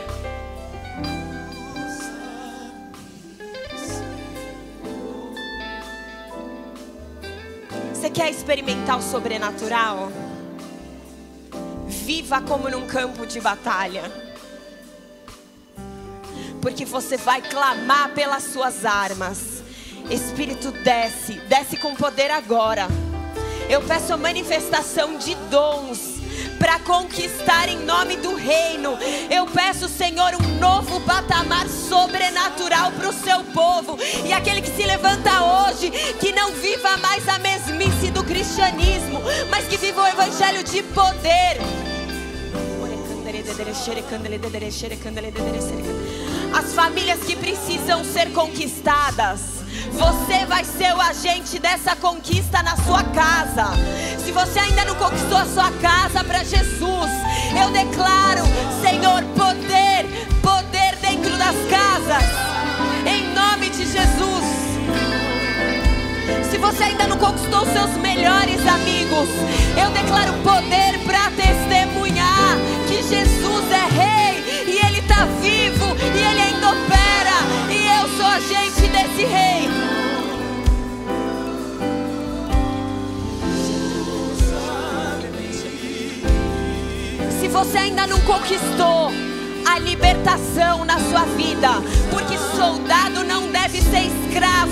Você quer experimentar o sobrenatural? Viva como num campo de batalha. Porque você vai clamar pelas suas armas. Espírito, desce com poder agora. Eu peço a manifestação de dons para conquistar em nome do reino. Eu peço, Senhor, um novo patamar sobrenatural para o seu povo. E aquele que se levanta hoje, que não viva mais a mesmice do cristianismo, mas que viva o evangelho de poder. As famílias que precisam ser conquistadas, você vai ser o agente dessa conquista na sua casa. Se você ainda não conquistou a sua casa para Jesus, eu declaro, Senhor, poder dentro das casas, em nome de Jesus. Se você ainda não conquistou seus melhores amigos, eu declaro poder para testemunhar que Jesus é Rei e conquistou a libertação na sua vida, porque soldado não deve ser escravo.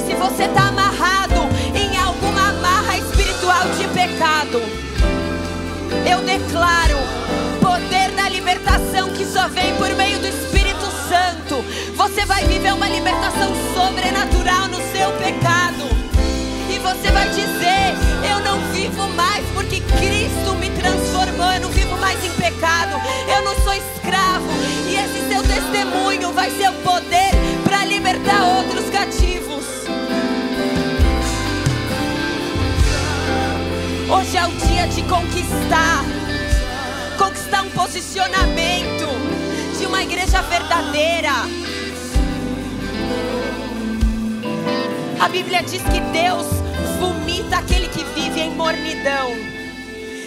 Se você está amarrado em alguma amarra espiritual de pecado, eu declaro poder da libertação que só vem por meio do Espírito Santo. Você vai viver uma libertação sobrenatural no seu pecado. E você vai dizer: eu não vivo mais porque Cristo me transformou. Eu não vivo mais em pecado. Eu não sou escravo. E esse seu testemunho vai ser o poder para libertar outros cativos. Hoje é o dia de conquistar um posicionamento de uma igreja verdadeira. A Bíblia diz que Deus vomita aquele que vive em mornidão.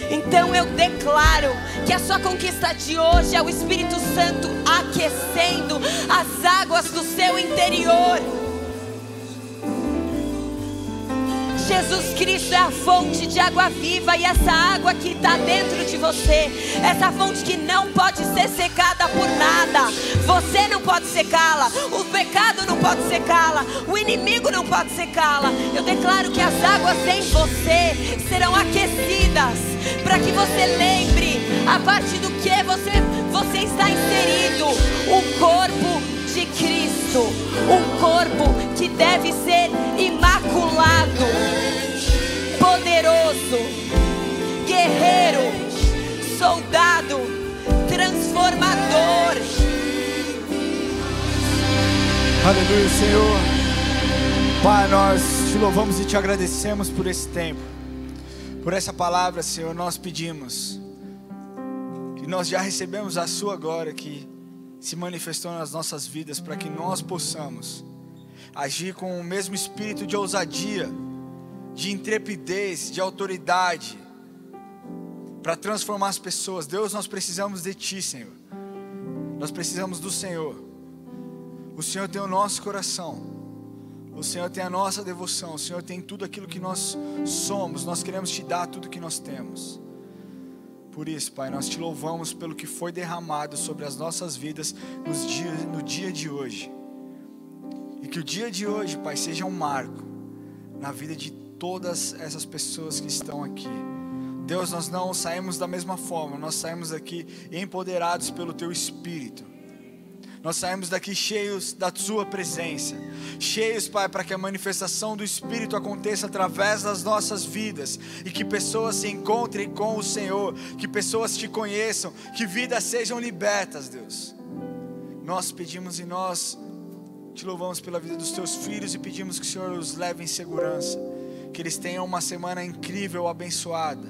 Então eu declaro que a sua conquista de hoje é o Espírito Santo aquecendo as águas do seu interior. Jesus Cristo é a fonte de água viva, e essa água que está dentro de você, essa fonte que não pode ser secada por nada. Você não pode secá-la, o pecado não pode secá-la, o inimigo não pode secá-la. Eu declaro que as águas em você serão aquecidas, para que você lembre a partir do que você está inserido, o corpo de Cristo, um corpo que deve ser imaculado, poderoso, guerreiro, soldado, transformador. Aleluia, Senhor. Pai, nós te louvamos e te agradecemos por esse tempo, por essa palavra, Senhor. Nós pedimos que nós já recebemos a sua glória que se manifestou nas nossas vidas, para que nós possamos agir com o mesmo espírito de ousadia, de intrepidez, de autoridade, para transformar as pessoas. Deus, nós precisamos de Ti, Senhor. Nós precisamos do Senhor. O Senhor tem o nosso coração, o Senhor tem a nossa devoção, o Senhor tem tudo aquilo que nós somos. Nós queremos Te dar tudo que nós temos. Por isso, Pai, nós Te louvamos pelo que foi derramado sobre as nossas vidas no dia de hoje. E que o dia de hoje, Pai, seja um marco na vida de todas essas pessoas que estão aqui. Deus, nós não saímos da mesma forma. Nós saímos daqui empoderados pelo Teu Espírito. Nós saímos daqui cheios da Sua presença. Cheios, Pai, para que a manifestação do Espírito aconteça através das nossas vidas. E que pessoas se encontrem com o Senhor. Que pessoas Te conheçam. Que vidas sejam libertas, Deus. Nós pedimos e nós Te louvamos pela vida dos Teus filhos. E pedimos que o Senhor os leve em segurança. Que eles tenham uma semana incrível, abençoada.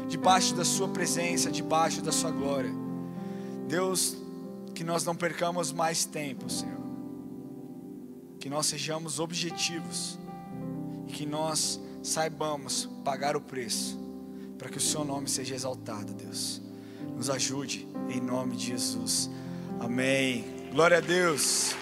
Debaixo da Sua presença, debaixo da Sua glória. Deus, que nós não percamos mais tempo, Senhor. Que nós sejamos objetivos. E que nós saibamos pagar o preço, para que o Seu nome seja exaltado, Deus. Nos ajude, em nome de Jesus. Amém. Glória a Deus.